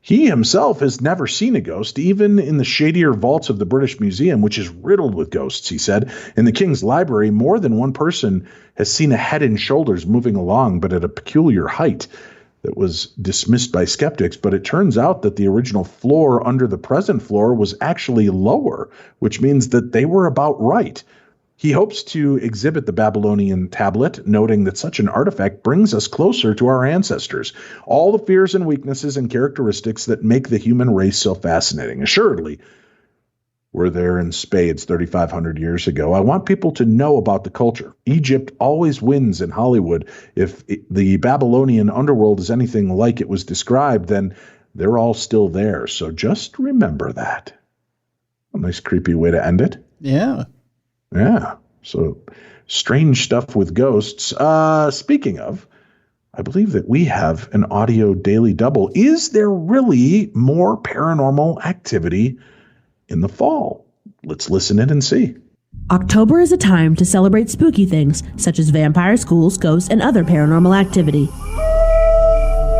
S2: He himself has never seen a ghost, even in the shadier vaults of the British Museum, which is riddled with ghosts, he said. In the King's Library, more than one person has seen a head and shoulders moving along, but at a peculiar height that was dismissed by skeptics. But it turns out that the original floor under the present floor was actually lower, which means that they were about right. He hopes to exhibit the Babylonian tablet, noting that such an artifact brings us closer to our ancestors, all the fears and weaknesses and characteristics that make the human race so fascinating. Assuredly, were there in spades 3,500 years ago. I want people to know about the culture. Egypt always wins in Hollywood. If the Babylonian underworld is anything like it was described, then they're all still there. So just remember that. A nice creepy way to end it.
S3: Yeah.
S2: Yeah. So strange stuff with ghosts. Speaking of, I believe that we have an audio daily double. Is there really more paranormal activity in the fall? Let's listen in and see.
S4: October is a time to celebrate spooky things such as vampires, ghouls, ghosts, and other paranormal activity.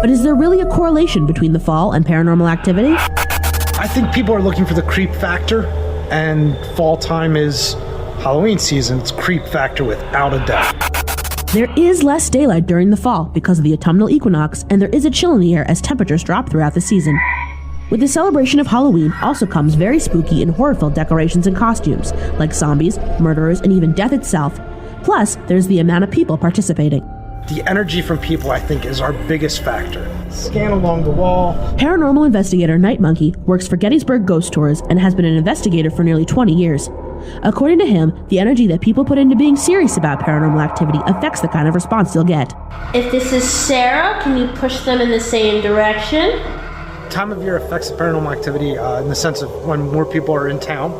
S4: But is there really a correlation between the fall and paranormal activity?
S5: I think people are looking for the creep factor, and fall time is Halloween season. It's creep factor without a doubt.
S4: There is less daylight during the fall because of the autumnal equinox, and there is a chill in the air as temperatures drop throughout the season. With the celebration of Halloween also comes very spooky and horror-filled decorations and costumes, like zombies, murderers, and even death itself. Plus, there's the amount of people participating.
S5: The energy from people, I think, is our biggest factor. Scan along the wall.
S4: Paranormal investigator Night Monkey works for Gettysburg Ghost Tours and has been an investigator for nearly 20 years. According to him, the energy that people put into being serious about paranormal activity affects the kind of response you'll get.
S6: If this is Sarah, can you push them in the same direction?
S5: Time of year affects the paranormal activity in the sense of when more people are in town,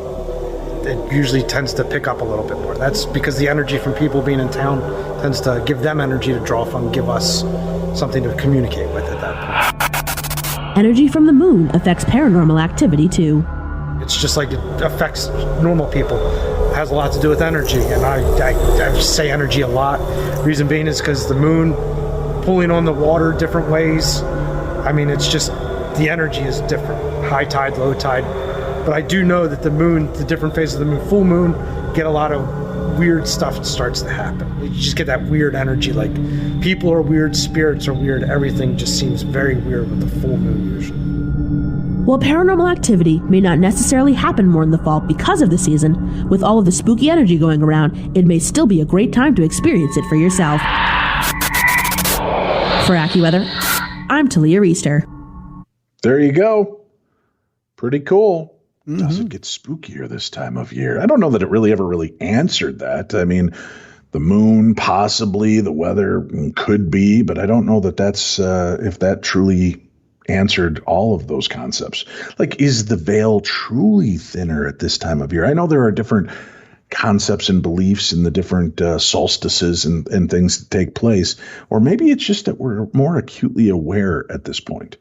S5: it usually tends to pick up a little bit more. That's because the energy from people being in town tends to give them energy to draw from, give us something to communicate with at that point.
S4: Energy from the moon affects paranormal activity too.
S5: It's just like it affects normal people. It has a lot to do with energy, and I just say energy a lot. Reason being is because the moon pulling on the water different ways. I mean, it's just the energy is different. High tide, low tide. But I do know that the moon, the different phases of the moon, full moon, get a lot of weird stuff starts to happen. You just get that weird energy, like people are weird, spirits are weird, everything just seems very weird with the full moon usually.
S4: While paranormal activity may not necessarily happen more in the fall because of the season, with all of the spooky energy going around, it may still be a great time to experience it for yourself. For AccuWeather, I'm Talia Reister.
S2: There you go. Pretty cool. Does it get spookier this time of year? I don't know that it really ever answered that. I mean, the moon, possibly, the weather could be, but I don't know that that's if that truly answered all of those concepts. Like, is the veil truly thinner at this time of year? I know there are different concepts and beliefs in the different solstices and things that take place, or maybe it's just that we're more acutely aware at this point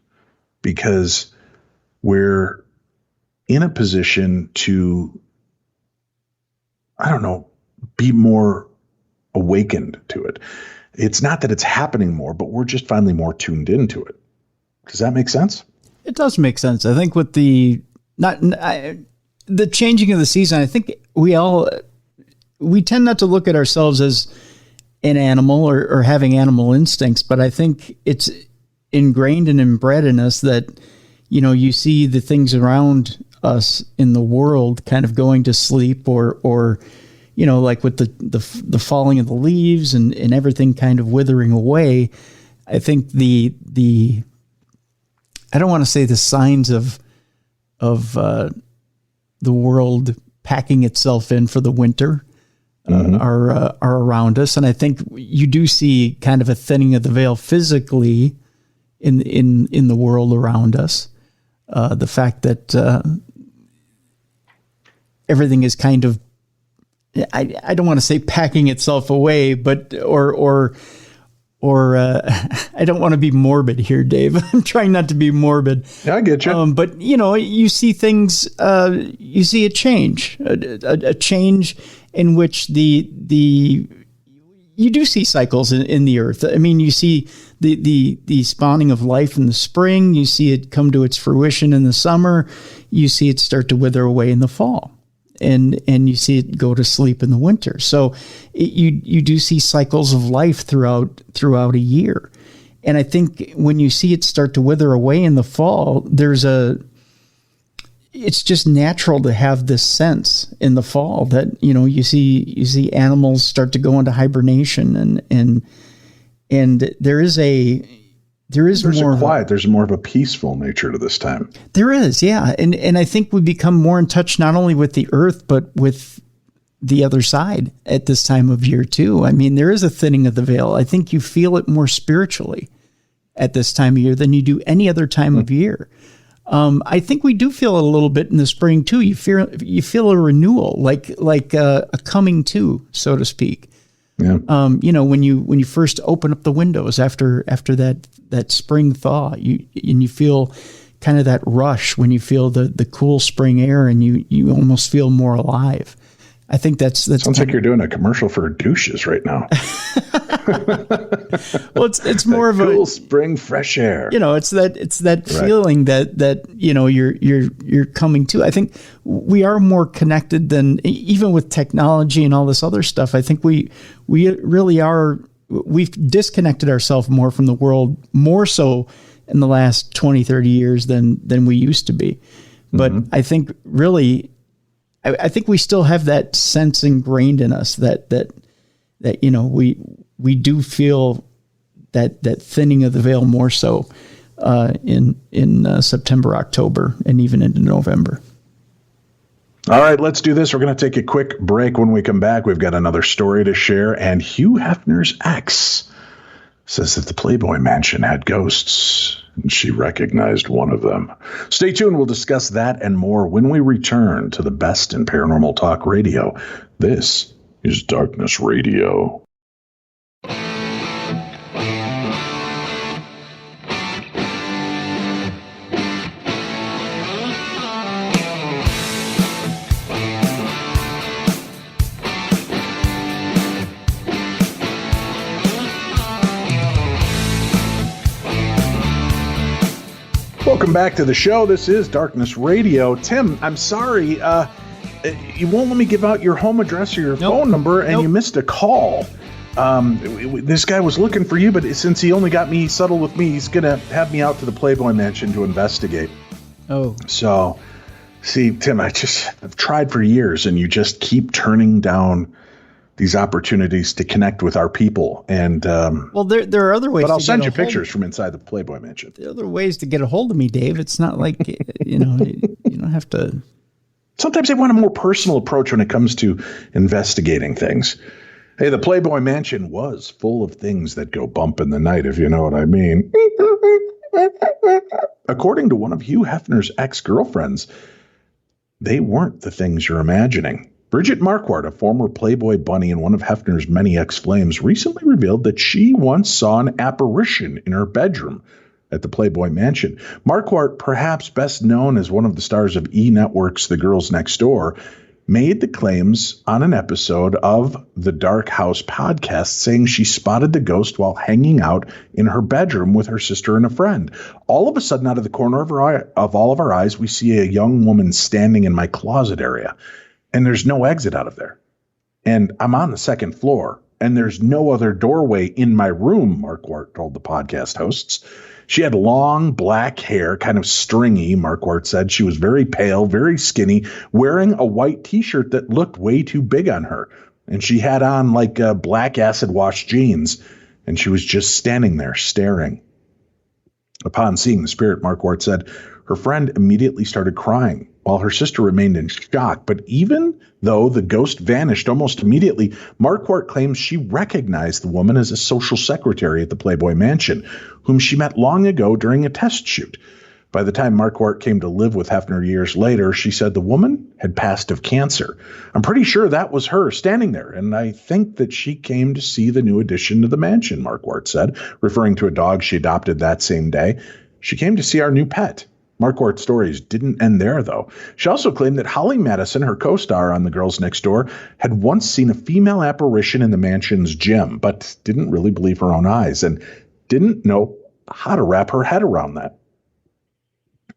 S2: because we're in a position to, I don't know, be more awakened to it. It's not that it's happening more, but we're just finally more tuned into it. Does that make sense?
S3: It does make sense. I think with the changing of the season, I think we tend not to look at ourselves as an animal or having animal instincts, but I think it's ingrained and inbred in us that, you know, you see the things around us in the world kind of going to sleep or you know, like with the falling of the leaves and everything kind of withering away. I think the I don't want to say the signs of the world packing itself in for the winter are around us, and I think you do see kind of a thinning of the veil physically in the world around us. The fact that everything is kind of, I don't want to say packing itself away, but or I don't want to be morbid here, Dave. I'm trying not to be morbid.
S2: Yeah, I get you.
S3: But you know, you see things. You see a change, a change in which you do see cycles in the earth. I mean, you see the spawning of life in the spring. You see it come to its fruition in the summer. You see it start to wither away in the fall. And you see it go to sleep in the winter. So you do see cycles of life throughout a year. And I think when you see it start to wither away in the fall, it's just natural to have this sense in the fall that, you know, you see animals start to go into hibernation and there is there's more
S2: a quiet, there's more of a peaceful nature to this time.
S3: There is, yeah. And I think we become more in touch not only with the earth, but with the other side at this time of year too. I mean, there is a thinning of the veil. I think you feel it more spiritually at this time of year than you do any other time of year. I think we do feel it a little bit in the spring too. You feel a renewal, like a coming to, so to speak.
S2: Yeah.
S3: When you first open up the windows after that spring thaw, you feel kind of that rush when you feel the cool spring air, and you almost feel more alive. I think that's
S2: sounds like you're doing a commercial for douches right now.
S3: Well, it's more of
S2: cool spring fresh air.
S3: It's that feeling that you're coming to. I think we are more connected than even with technology and all this other stuff. I think we really are. We've disconnected ourselves more from the world, more so in the last 20, 30 years than we used to be. But I think really, I think we still have that sense ingrained in us that we do feel that thinning of the veil more so in September, October, and even into November.
S2: All right, let's do this. We're going to take a quick break. When we come back, we've got another story to share. And Hugh Hefner's ex says that the Playboy Mansion had ghosts, and she recognized one of them. Stay tuned. We'll discuss that and more when we return to the best in paranormal talk radio. This is Darkness Radio. Welcome back to the show. This is Darkness Radio. Tim, I'm sorry. You won't let me give out your home address or your phone number, and you missed a call. This guy was looking for you, but since he only got me settled with me, he's going to have me out to the Playboy Mansion to investigate. Oh. So, see, Tim, I've tried for years, and you just keep turning down these opportunities to connect with our people. And
S3: well, there are other ways.
S2: But I'll send you pictures from inside the Playboy Mansion.
S3: There are other ways to get a hold of me, Dave. It's not like you don't have to.
S2: Sometimes I want a more personal approach when it comes to investigating things. Hey, the Playboy Mansion was full of things that go bump in the night, if you know what I mean. According to one of Hugh Hefner's ex-girlfriends, they weren't the things you're imagining. Bridget Marquardt, a former Playboy bunny and one of Hefner's many ex-flames, recently revealed that she once saw an apparition in her bedroom at the Playboy Mansion. Marquardt, perhaps best known as one of the stars of E! Network's The Girls Next Door, made the claims on an episode of the Dark House podcast, saying she spotted the ghost while hanging out in her bedroom with her sister and a friend. All of a sudden, out of the corner of all of our eyes, we see a young woman standing in my closet area. And there's no exit out of there. And I'm on the second floor, and there's no other doorway in my room, Marquardt told the podcast hosts. She had long black hair, kind of stringy, Marquardt said. She was very pale, very skinny, wearing a white T-shirt that looked way too big on her. And she had on like black acid wash jeans, and she was just standing there staring. Upon seeing the spirit, Marquardt said, her friend immediately started crying, while her sister remained in shock. But even though the ghost vanished almost immediately, Marquardt claims she recognized the woman as a social secretary at the Playboy Mansion, whom she met long ago during a test shoot. By the time Marquardt came to live with Hefner years later, she said the woman had passed of cancer. I'm pretty sure that was her standing there, and I think that she came to see the new addition to the mansion, Marquardt said, referring to a dog she adopted that same day. She came to see our new pet. Marquardt's stories didn't end there, though. She also claimed that Holly Madison, her co-star on The Girls Next Door, had once seen a female apparition in the mansion's gym, but didn't really believe her own eyes and didn't know how to wrap her head around that.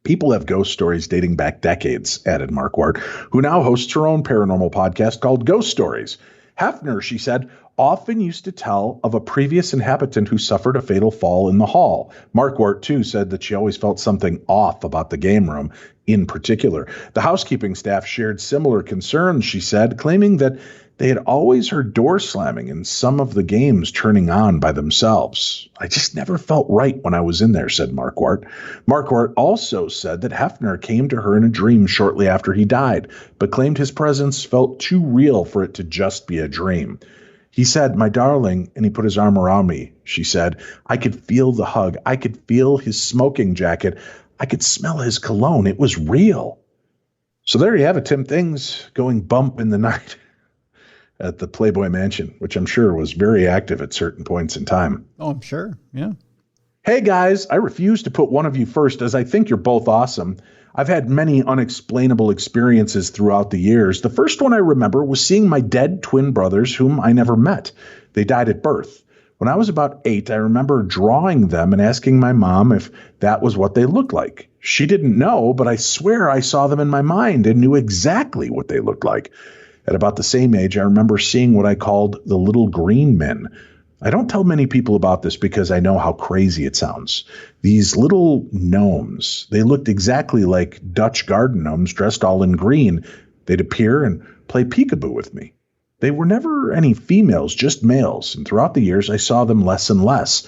S2: People have ghost stories dating back decades, added Marquardt, who now hosts her own paranormal podcast called Ghost Stories. Hefner, she said, often used to tell of a previous inhabitant who suffered a fatal fall in the hall. Marquardt, too, said that she always felt something off about the game room in particular. The housekeeping staff shared similar concerns, she said, claiming that They had always heard doors slamming and some of the games turning on by themselves. I just never felt right when I was in there, said Marquardt. Marquardt also said that Hefner came to her in a dream shortly after he died, but claimed his presence felt too real for it to just be a dream. He said, "My darling," and he put his arm around me. She said, "I could feel the hug. I could feel his smoking jacket. I could smell his cologne. It was real." So there you have it, Tim. Things going bump in the night at the Playboy Mansion, which I'm sure was very active at certain points in time.
S3: Oh, I'm sure. Yeah.
S2: Hey, guys, I refuse to put one of you first, as I think you're both awesome. I've had many unexplainable experiences throughout the years. The first one I remember was seeing my dead twin brothers, whom I never met. They died at birth. When I was about 8, I remember drawing them and asking my mom if that was what they looked like. She didn't know, but I swear I saw them in my mind and knew exactly what they looked like. At about the same age, I remember seeing what I called the little green men. I don't tell many people about this because I know how crazy it sounds. These little gnomes, they looked exactly like Dutch garden gnomes dressed all in green. They'd appear and play peekaboo with me. They were never any females, just males, and throughout the years I saw them less and less.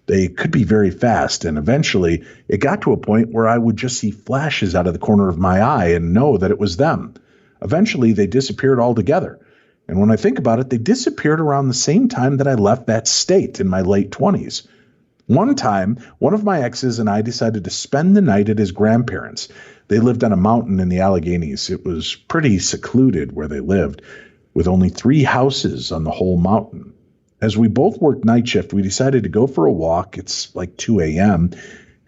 S2: They could be very fast, and eventually it got to a point where I would just see flashes out of the corner of my eye and know that it was them. Eventually they disappeared altogether. And when I think about it, they disappeared around the same time that I left that state in my late 20s. One time, one of my exes and I decided to spend the night at his grandparents'. They lived on a mountain in the Alleghenies. It was pretty secluded where they lived, with only 3 houses on the whole mountain. As we both worked night shift, we decided to go for a walk. It's like 2 a.m.,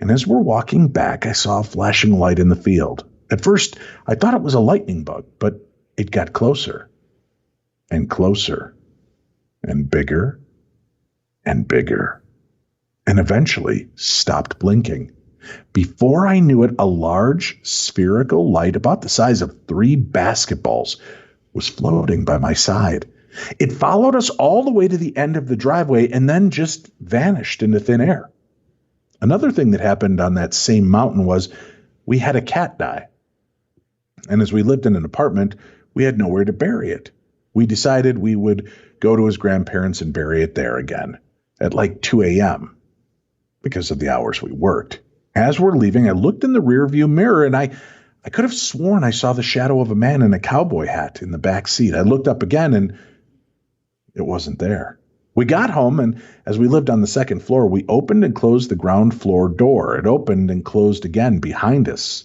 S2: and as we're walking back, I saw a flashing light in the field. At first, I thought it was a lightning bug, but it got closer and closer and bigger and bigger, and eventually stopped blinking. Before I knew it, a large spherical light about the size of 3 basketballs was floating by my side. It followed us all the way to the end of the driveway and then just vanished into thin air. Another thing that happened on that same mountain was we had a cat die. And as we lived in an apartment, we had nowhere to bury it. We decided we would go to his grandparents and bury it there again at like 2 a.m. because of the hours we worked. As we're leaving, I looked in the rearview mirror and I could have sworn I saw the shadow of a man in a cowboy hat in the back seat. I looked up again and it wasn't there. We got home, and as we lived on the 2nd floor, we opened and closed the ground floor door. It opened and closed again behind us.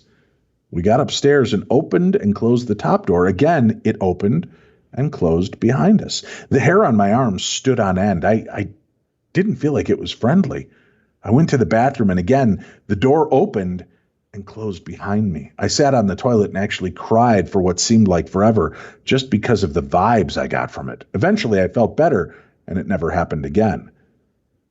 S2: We got upstairs and opened and closed the top door. Again, it opened and closed behind us. The hair on my arms stood on end. I didn't feel like it was friendly. I went to the bathroom, and again, the door opened and closed behind me. I sat on the toilet and actually cried for what seemed like forever, just because of the vibes I got from it. Eventually, I felt better, and it never happened again.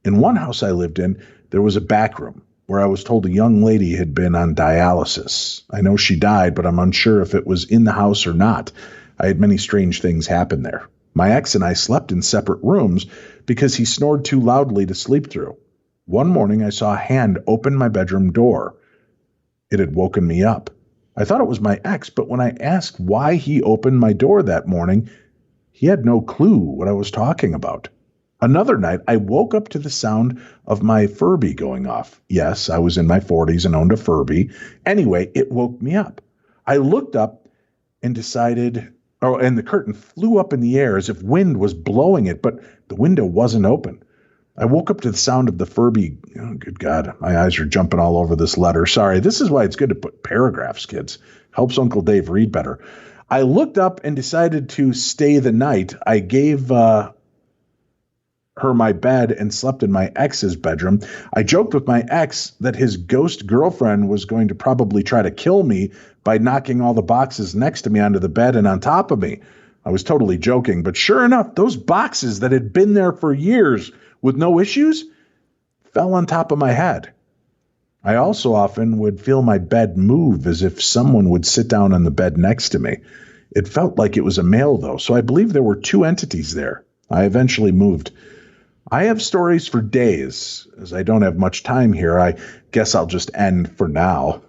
S2: In one house I lived in, there was a back room where I was told a young lady had been on dialysis. I know she died, but I'm unsure if it was in the house or not. I had many strange things happen there. My ex and I slept in separate rooms because he snored too loudly to sleep through. One morning, I saw a hand open my bedroom door. It had woken me up. I thought it was my ex, but when I asked why he opened my door that morning, he had no clue what I was talking about. Another night, I woke up to the sound of my Furby going off. Yes, I was in my 40s and owned a Furby. Anyway, it woke me up. I looked up and decided, and the curtain flew up in the air as if wind was blowing it, but the window wasn't open. I woke up to the sound of the Furby. Oh, good God, my eyes are jumping all over this letter. Sorry, this is why it's good to put paragraphs, kids. Helps Uncle Dave read better. I looked up and decided to stay the night. I gave her my bed and slept in my ex's bedroom. I joked with my ex that his ghost girlfriend was going to probably try to kill me by knocking all the boxes next to me onto the bed and on top of me. I was totally joking, but sure enough, those boxes that had been there for years with no issues fell on top of my head. I also often would feel my bed move as if someone would sit down on the bed next to me. It felt like it was a male, though, so I believe there were 2 entities there. I eventually moved. I have stories for days. As I don't have much time here, I guess I'll just end for now.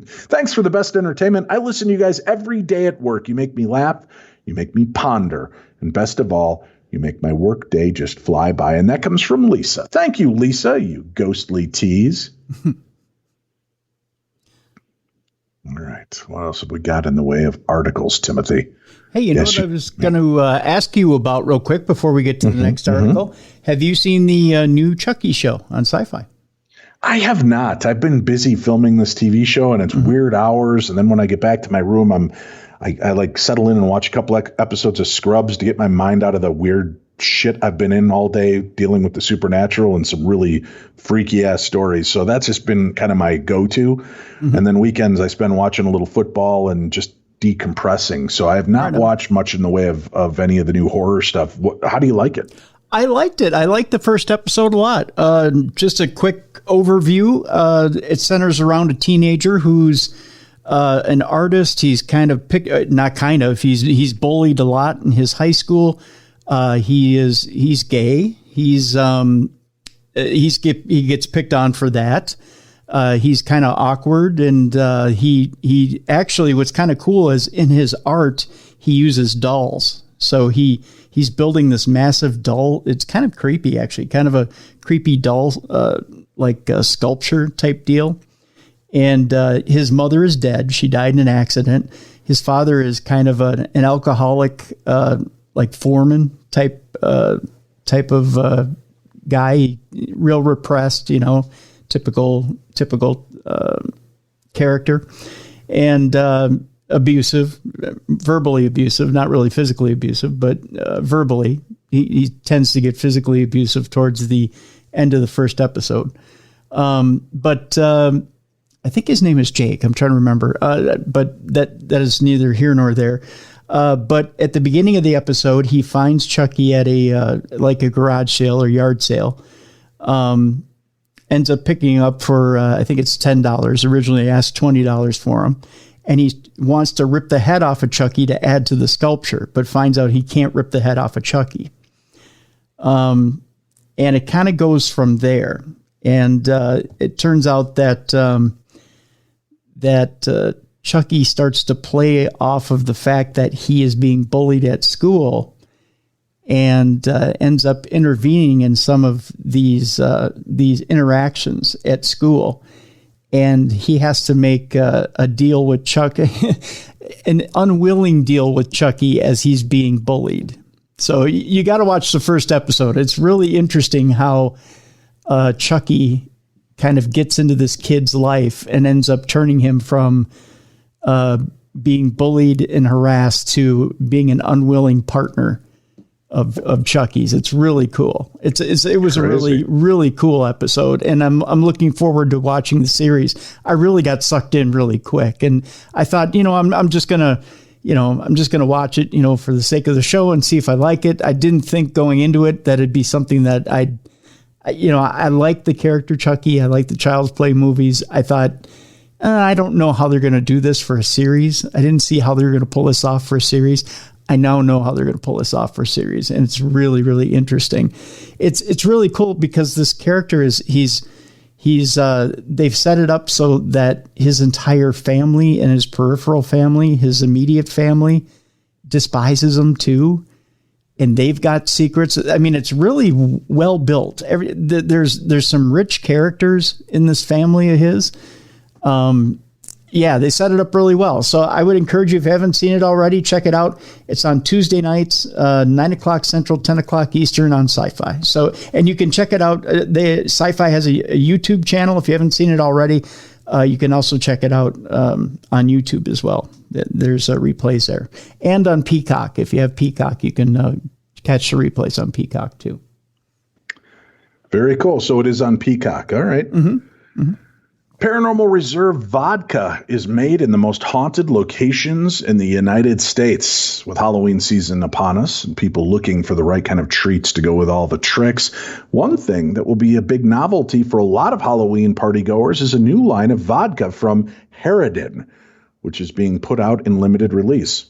S2: Thanks for the best entertainment. I listen to you guys every day at work. You make me laugh. You make me ponder. And best of all, you make my work day just fly by. And that comes from Lisa. Thank you, Lisa, you ghostly tease. All right. What else have we got in the way of articles, Timothy?
S3: Hey, you know what I was going to ask you about real quick before we get to the next article? Have you seen the new Chucky show on Sci-Fi?
S2: I have not. I've been busy filming this TV show, and it's weird hours. And then when I get back to my room, I like settle in and watch a couple episodes of Scrubs to get my mind out of the weird shit I've been in all day dealing with the supernatural and some really freaky ass stories. So that's just been kind of my go-to. And then weekends I spend watching a little football and just decompressing. So I have not watched much in the way of any of the new horror stuff. How do you like it?
S3: I liked it. I liked the first episode a lot. Just a quick overview. It centers around a teenager who's an artist. He's he's bullied a lot in his high school. He's gay. He gets picked on for that. He's kind of awkward, and he actually, what's kind of cool is in his art he uses dolls. So he's building this massive doll. It's kind of creepy, actually, kind of a creepy doll, like a sculpture type deal. And his mother is dead. She died in an accident. His father is kind of an alcoholic, like foreman type of guy, real repressed, typical character, and abusive, verbally abusive, not really physically abusive, but verbally. He tends to get physically abusive towards the end of the first episode. But I think his name is Jake. I'm trying to remember. But that is neither here nor there. But at the beginning of the episode, he finds Chucky at a garage sale or yard sale. Ends up picking up for, I think it's $10. Originally asked $20 for him. And he wants to rip the head off of Chucky to add to the sculpture, but finds out he can't rip the head off of Chucky. And it kind of goes from there. And it turns out that Chucky starts to play off of the fact that he is being bullied at school, and ends up intervening in some of these interactions at school. And he has to make a deal with Chucky, an unwilling deal with Chucky as he's being bullied. So you got to watch the first episode. It's really interesting how Chucky kind of gets into this kid's life and ends up turning him from being bullied and harassed to being an unwilling partner of Chucky's. It's really cool. It was crazy. A really, really cool episode, and I'm looking forward to watching the series. I really got sucked in really quick, and I thought, I'm just gonna watch it, for the sake of the show and see if I like it. I didn't think going into it that it'd be something that I like the character Chucky. I like the Child's Play movies. I thought, I don't know how they're going to do this for a series. I didn't see how they were going to pull this off for a series. I now know how they're going to pull this off for a series, and it's really, really interesting. It's really cool because this character they've set it up so that his entire family and his peripheral family, his immediate family, despises him too. And they've got secrets. I mean, it's really well built. There's some rich characters in this family of his. They set it up really well. So I would encourage you, if you haven't seen it already, check it out. It's on Tuesday nights, 9:00 Central, 10:00 Eastern on Sci-Fi. So, and you can check it out. Sci-Fi has a YouTube channel. If you haven't seen it already, you can also check it out on YouTube as well. There's replays there. And on Peacock. If you have Peacock, you can catch the replays on Peacock too.
S2: Very cool. So it is on Peacock. All right. Paranormal Reserve vodka is made in the most haunted locations in the United States. With Halloween season upon us and people looking for the right kind of treats to go with all the tricks, one thing that will be a big novelty for a lot of Halloween partygoers is a new line of vodka from Harridan, which is being put out in limited release.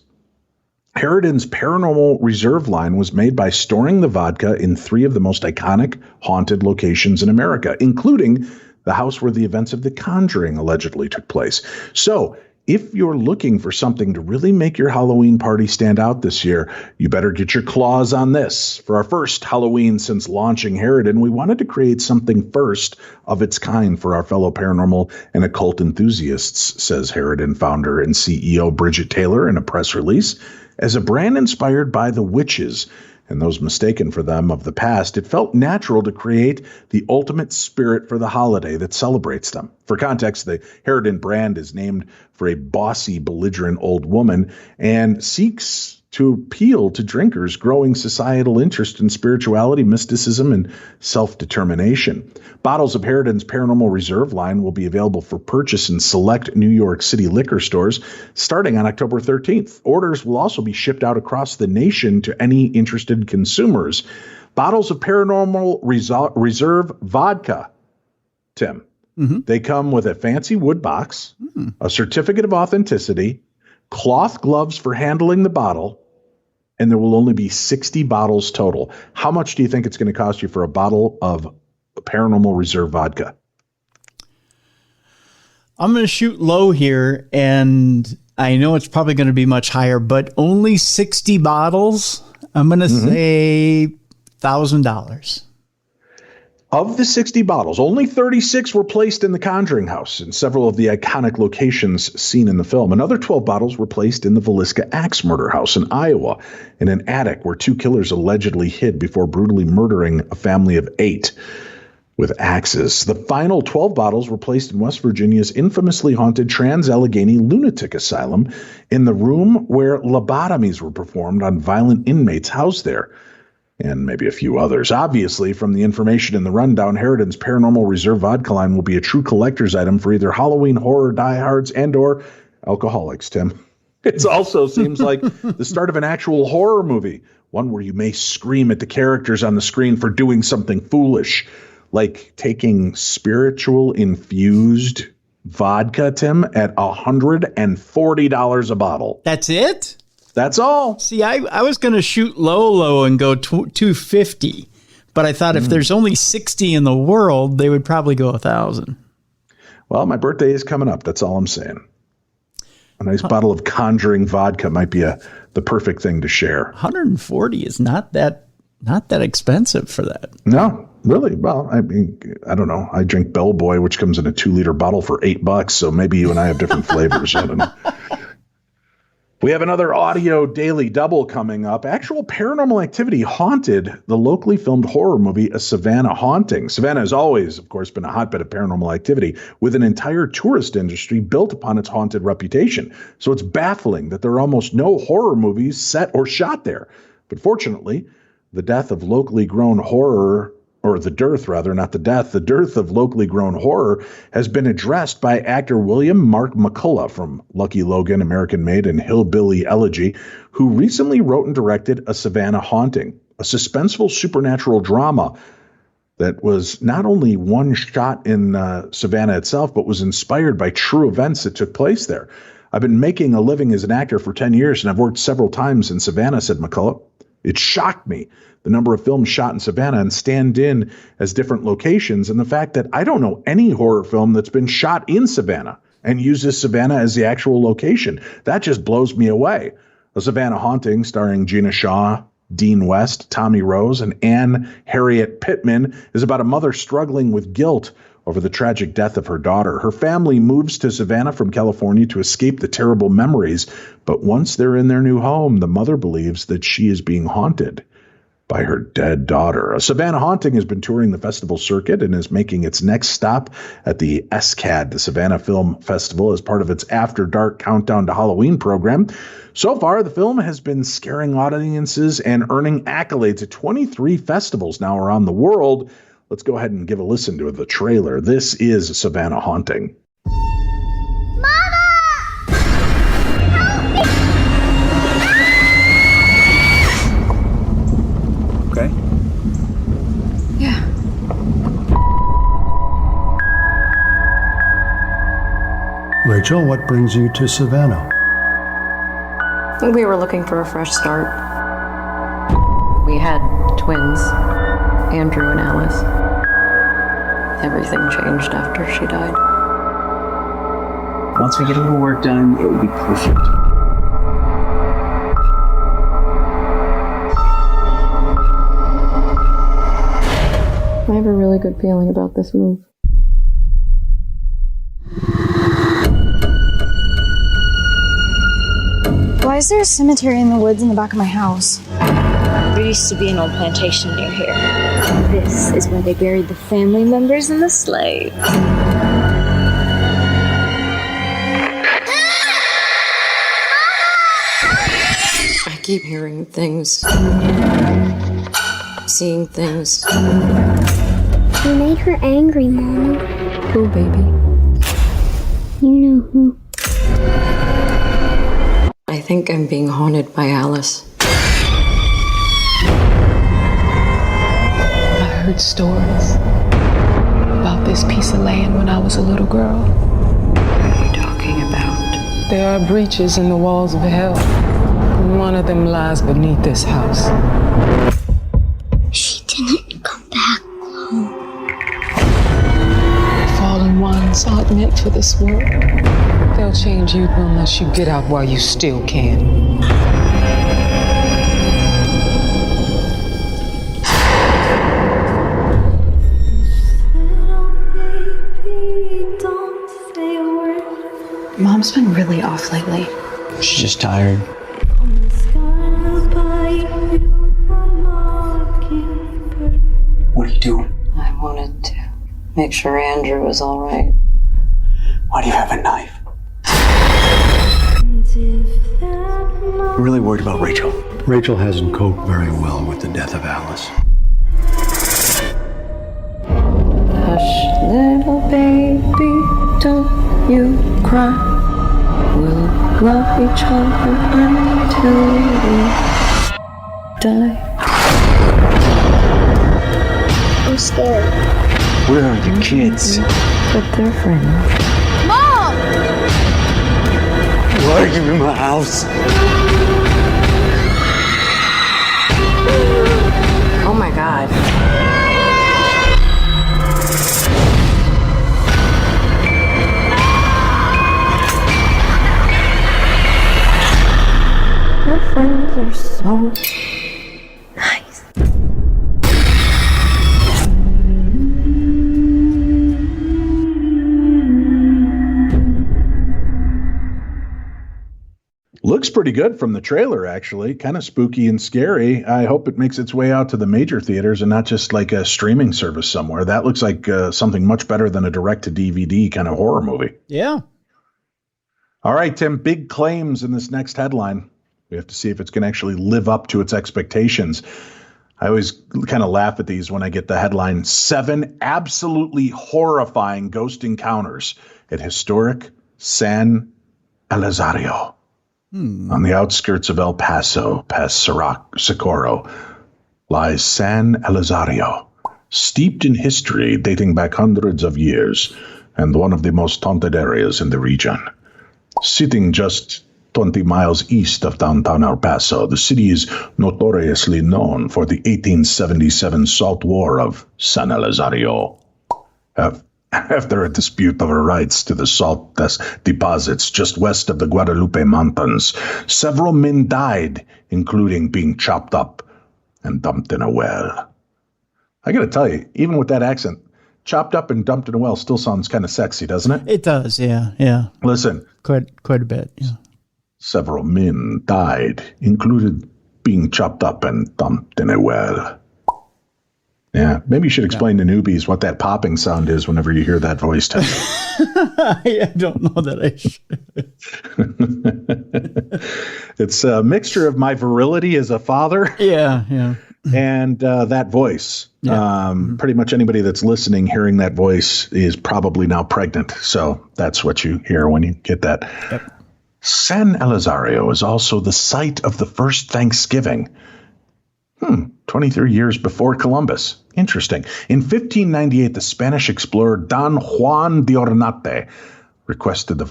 S2: Harridan's Paranormal Reserve line was made by storing the vodka in 3 of the most iconic haunted locations in America, including the house where the events of The Conjuring allegedly took place. So if you're looking for something to really make your Halloween party stand out this year, you better get your claws on this. For our first Halloween since launching Harridan, we wanted to create something first of its kind for our fellow paranormal and occult enthusiasts, says Harridan founder and CEO Bridget Taylor in a press release. As a brand inspired by the witches and those mistaken for them of the past, it felt natural to create the ultimate spirit for the holiday that celebrates them. For context, the Harridan brand is named for a bossy, belligerent old woman and seeks to appeal to drinkers' growing societal interest in spirituality, mysticism, and self-determination. Bottles of Harridan's Paranormal Reserve line will be available for purchase in select New York City liquor stores starting on October 13th. Orders will also be shipped out across the nation to any interested consumers. Bottles of Paranormal Reserve vodka, Tim. Mm-hmm. They come with a fancy wood box, a certificate of authenticity, cloth gloves for handling the bottle, and there will only be 60 bottles total. How much do you think it's going to cost you for a bottle of Paranormal Reserve vodka?
S3: I'm going to shoot low here, and I know it's probably going to be much higher, but only 60 bottles. I'm going to say $1,000.
S2: Of the 60 bottles, only 36 were placed in the Conjuring House in several of the iconic locations seen in the film. Another 12 bottles were placed in the Villisca Axe Murder House in Iowa, in an attic where 2 killers allegedly hid before brutally murdering a family of 8 with axes. The final 12 bottles were placed in West Virginia's infamously haunted Trans-Allegheny Lunatic Asylum in the room where lobotomies were performed on violent inmates housed there, and maybe a few others. Obviously, from the information in the rundown, Harridan's Paranormal Reserve vodka line will be a true collector's item for either Halloween horror diehards and or alcoholics, Tim. It also seems like the start of an actual horror movie, one where you may scream at the characters on the screen for doing something foolish, like taking spiritual infused vodka, Tim, at $140 a bottle.
S3: That's it?
S2: That's all.
S3: See, I was going to shoot low and go $250, but I thought if there's only 60 in the world, they would probably go $1,000.
S2: Well, my birthday is coming up. That's all I'm saying. A nice bottle of Conjuring vodka might be the perfect thing to share.
S3: 140 is not that expensive for that.
S2: No, really. Well, I mean, I don't know. I drink Bellboy, which comes in a 2-liter bottle for $8. So maybe you and I have different flavors. I don't know. We have another audio daily double coming up. Actual Paranormal Activity haunted the locally filmed horror movie A Savannah Haunting. Savannah has always, of course, been a hotbed of paranormal activity with an entire tourist industry built upon its haunted reputation. So it's baffling that there are almost no horror movies set or shot there. But fortunately, the dearth of locally grown horror has been addressed by actor William Mark McCullough from Lucky Logan, American Made, and Hillbilly Elegy, who recently wrote and directed A Savannah Haunting, a suspenseful supernatural drama that was not only one shot in Savannah itself, but was inspired by true events that took place there. I've been making a living as an actor for 10 years, and I've worked several times in Savannah, said McCullough. It shocked me, the number of films shot in Savannah and stand in as different locations, and the fact that I don't know any horror film that's been shot in Savannah and uses Savannah as the actual location. That just blows me away. A Savannah Haunting, starring Gina Shaw, Dean West, Tommy Rose, and Anne Harriet Pittman, is about a mother struggling with guilt over the tragic death of her daughter. Her family moves to Savannah from California to escape the terrible memories, but once they're in their new home, the mother believes that she is being haunted by her dead daughter. A Savannah Haunting has been touring the festival circuit and is making its next stop at the SCAD, the Savannah Film Festival, as part of its After Dark Countdown to Halloween program. So far, the film has been scaring audiences and earning accolades at 23 festivals now around the world. Let's go ahead and give a listen to the trailer. This is Savannah Haunting.
S7: Okay.
S8: Yeah.
S9: Rachel, what brings you to Savannah?
S8: We were looking for a fresh start. We had twins, Andrew and Alice. Everything changed after she died.
S7: Once we get a little work done, it will be perfect.
S8: I have a really good feeling about this move.
S10: Why is there a cemetery in the woods in the back of my house?
S11: There used to be an old plantation near here. This is where they buried the family members and the slaves.
S8: I keep hearing things. Seeing things.
S12: You made her angry, Mommy.
S8: Who, baby?
S12: You know who.
S8: I think I'm being haunted by Alice.
S13: I heard stories about this piece of land when I was a little girl.
S8: What are you talking about?
S13: There are breaches in the walls of hell. One of them lies beneath this house.
S12: She didn't come back home.
S13: Fallen ones aren't meant for this world. They'll change you unless you get out while you still can.
S14: Mom's been really off lately.
S7: She's just tired. What are you doing?
S8: I wanted to make sure Andrew was all right.
S7: Why do you have a knife? I'm really worried about Rachel.
S9: Rachel hasn't coped very well with the death of Alice.
S8: Hush, little baby, don't you cry. We'll love each other until we die.
S12: I'm scared.
S7: Where are the kids?
S8: But they're friends.
S12: Mom!
S7: Why are you in my house?
S8: Oh my God. Your friends are so nice.
S2: Looks pretty good from the trailer, actually. Kind of spooky and scary. I hope it makes its way out to the major theaters and not just like a streaming service somewhere. That looks like something much better than a direct-to-DVD kind of horror movie.
S3: Yeah.
S2: All right, Tim, big claims in this next headline. We have to see if it's going to actually live up to its expectations. I always kind of laugh at these when I get the headline, 7 absolutely horrifying ghost encounters at historic San Elizario. On the outskirts of El Paso, past Socorro, lies San Elizario, steeped in history dating back hundreds of years, and one of the most haunted areas in the region. Sitting just 20 miles east of downtown El Paso, the city is notoriously known for the 1877 Salt War of San Elizario. After a dispute over rights to the salt deposits just west of the Guadalupe Mountains, several men died, including being chopped up and dumped in a well. I got to tell you, even with that accent, chopped up and dumped in a well still sounds kind of sexy, doesn't it?
S3: It does, yeah.
S2: Listen.
S3: Quite a bit, yeah.
S2: Several men died, included being chopped up and dumped in a well. Yeah, maybe you should explain to newbies what that popping sound is whenever you hear that voice.
S3: I don't know that I
S2: should. It's a mixture of my virility as a father.
S3: Yeah.
S2: And that voice. Yeah. Pretty much anybody that's listening, hearing that voice is probably now pregnant. So that's what you hear when you get that. Yep. San Elizario is also the site of the first Thanksgiving. 23 years before Columbus. Interesting. In 1598, the Spanish explorer Don Juan de Ornate requested the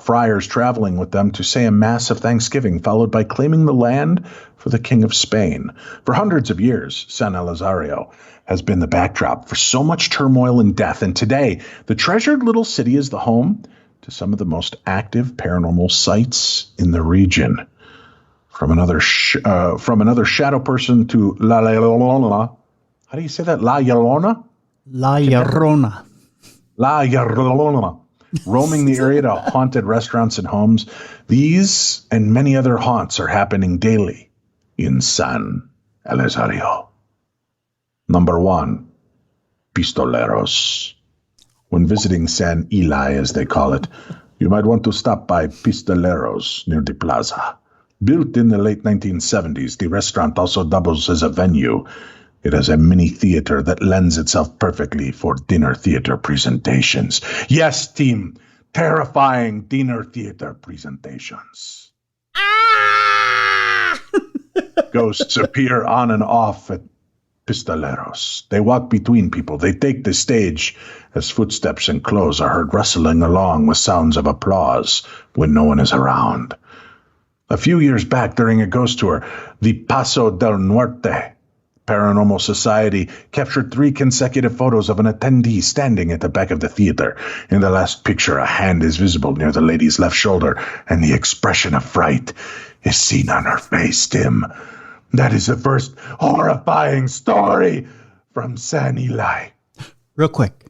S2: friars traveling with them to say a mass of thanksgiving, followed by claiming the land for the King of Spain. For hundreds of years, San Elizario has been the backdrop for so much turmoil and death, and today, the treasured little city is the home to some of the most active paranormal sites in the region. From another shadow person to La Llorona. How do you say that? La Llorona?
S3: La Llorona.
S2: La Llorona. Roaming the area to haunted restaurants and homes. These and many other haunts are happening daily in San Elizario. Number 1, Pistoleros. When visiting San Eli, as they call it, you might want to stop by Pistoleros near the plaza. Built in the late 1970s, the restaurant also doubles as a venue. It has a mini theater that lends itself perfectly for dinner theater presentations. Yes, team, terrifying dinner theater presentations. Ghosts appear on and off at Pistoleros. They walk between people. They take the stage as footsteps and clothes are heard rustling along with sounds of applause when no one is around. A few years back, during a ghost tour, the Paso del Norte Paranormal Society captured 3 consecutive photos of an attendee standing at the back of the theater. In the last picture, a hand is visible near the lady's left shoulder, and the expression of fright is seen on her face, Tim. That is the first horrifying story from San Eli.
S3: Real quick,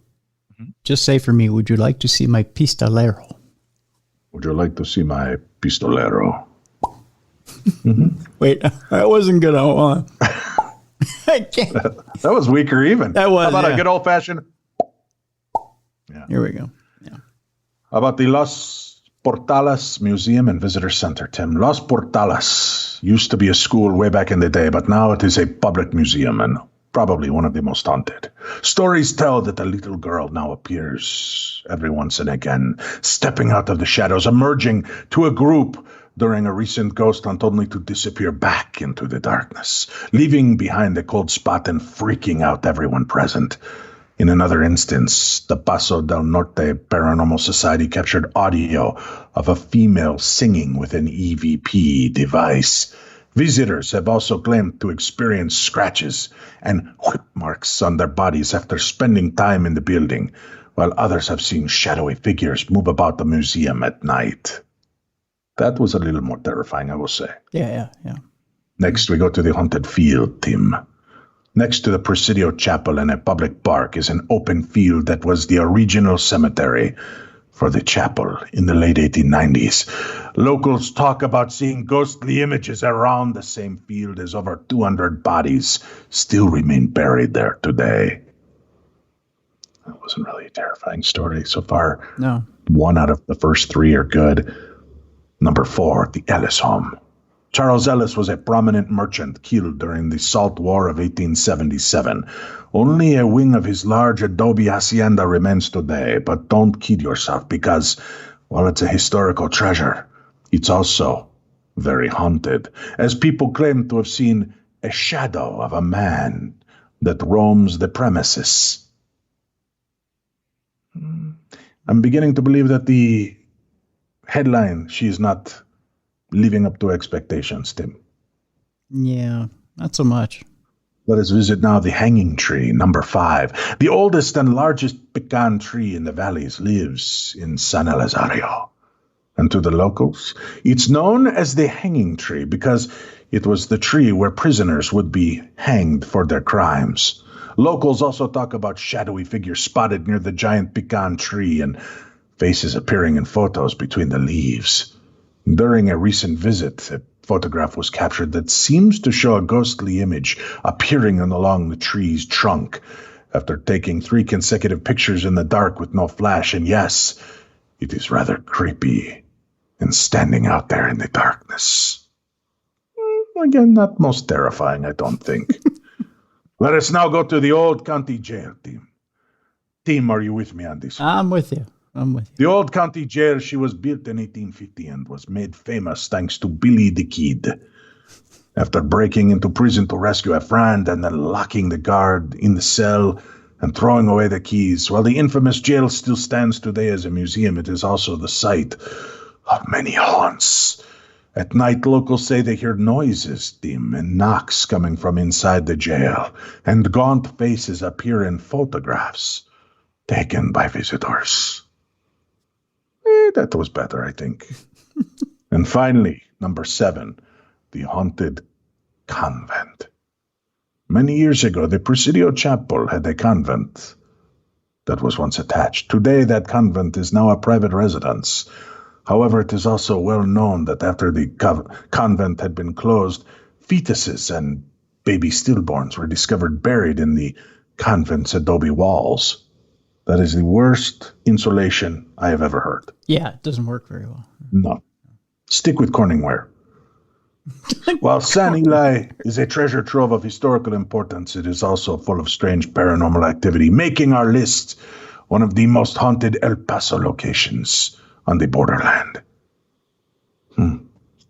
S3: just say for me, would you like to see my pistolero?
S2: Would you like to see my pistolero?
S3: Wait, that wasn't good. Hold on. I can't.
S2: That was weaker even.
S3: That was.
S2: How about a good old-fashioned?
S3: Yeah. Here we go. Yeah.
S2: How about the Los Portales Museum and Visitor Center, Tim? Los Portales used to be a school way back in the day, but now it is a public museum and probably one of the most haunted. Stories tell that a little girl now appears every once and again, stepping out of the shadows, emerging to a group during a recent ghost hunt only to disappear back into the darkness, leaving behind a cold spot and freaking out everyone present. In another instance, the Paso del Norte Paranormal Society captured audio of a female singing with an EVP device. Visitors have also claimed to experience scratches and whip marks on their bodies after spending time in the building, while others have seen shadowy figures move about the museum at night. That was a little more terrifying, I will say.
S3: Yeah.
S2: Next, we go to the haunted field, Tim. Next to the Presidio Chapel and a public park is an open field that was the original cemetery for the chapel in the late 1890s. Locals talk about seeing ghostly images around the same field as over 200 bodies still remain buried there today. That wasn't really a terrifying story so far.
S3: No.
S2: 1 out of the first 3 are good. Number 4, the Ellis home. Charles Ellis was a prominent merchant killed during the Salt War of 1877. Only a wing of his large adobe hacienda remains today, but don't kid yourself because, while it's a historical treasure, it's also very haunted, as people claim to have seen a shadow of a man that roams the premises. I'm beginning to believe that the headline, she is not living up to expectations, Tim.
S3: Yeah, not so much.
S2: Let us visit now the hanging tree, number 5. The oldest and largest pecan tree in the valleys lives in San Elizario. And to the locals, it's known as the hanging tree because it was the tree where prisoners would be hanged for their crimes. Locals also talk about shadowy figures spotted near the giant pecan tree and faces appearing in photos between the leaves. During a recent visit, a photograph was captured that seems to show a ghostly image appearing along the tree's trunk after taking 3 consecutive pictures in the dark with no flash. And yes, it is rather creepy and standing out there in the darkness. Again, not most terrifying, I don't think. Let us now go to the old county jail, Team. Team, are you with me on this?
S3: I'm with you.
S2: The old county jail, she was built in 1850 and was made famous thanks to Billy the Kid. After breaking into prison to rescue a friend and then locking the guard in the cell and throwing away the keys, while the infamous jail still stands today as a museum, it is also the site of many haunts. At night, locals say they hear noises, dim, and knocks coming from inside the jail, and gaunt faces appear in photographs taken by visitors. That was better, I think. And finally, number 7, the haunted convent. Many years ago, the Presidio Chapel had a convent that was once attached. Today, that convent is now a private residence. However, it is also well known that after the convent had been closed, fetuses and baby stillborns were discovered buried in the convent's adobe walls. That is the worst insulation I have ever heard.
S3: Yeah, it doesn't work very well.
S2: No. Stick with Corningware. While San Eli is a treasure trove of historical importance, it is also full of strange paranormal activity, making our list one of the most haunted El Paso locations on the borderland.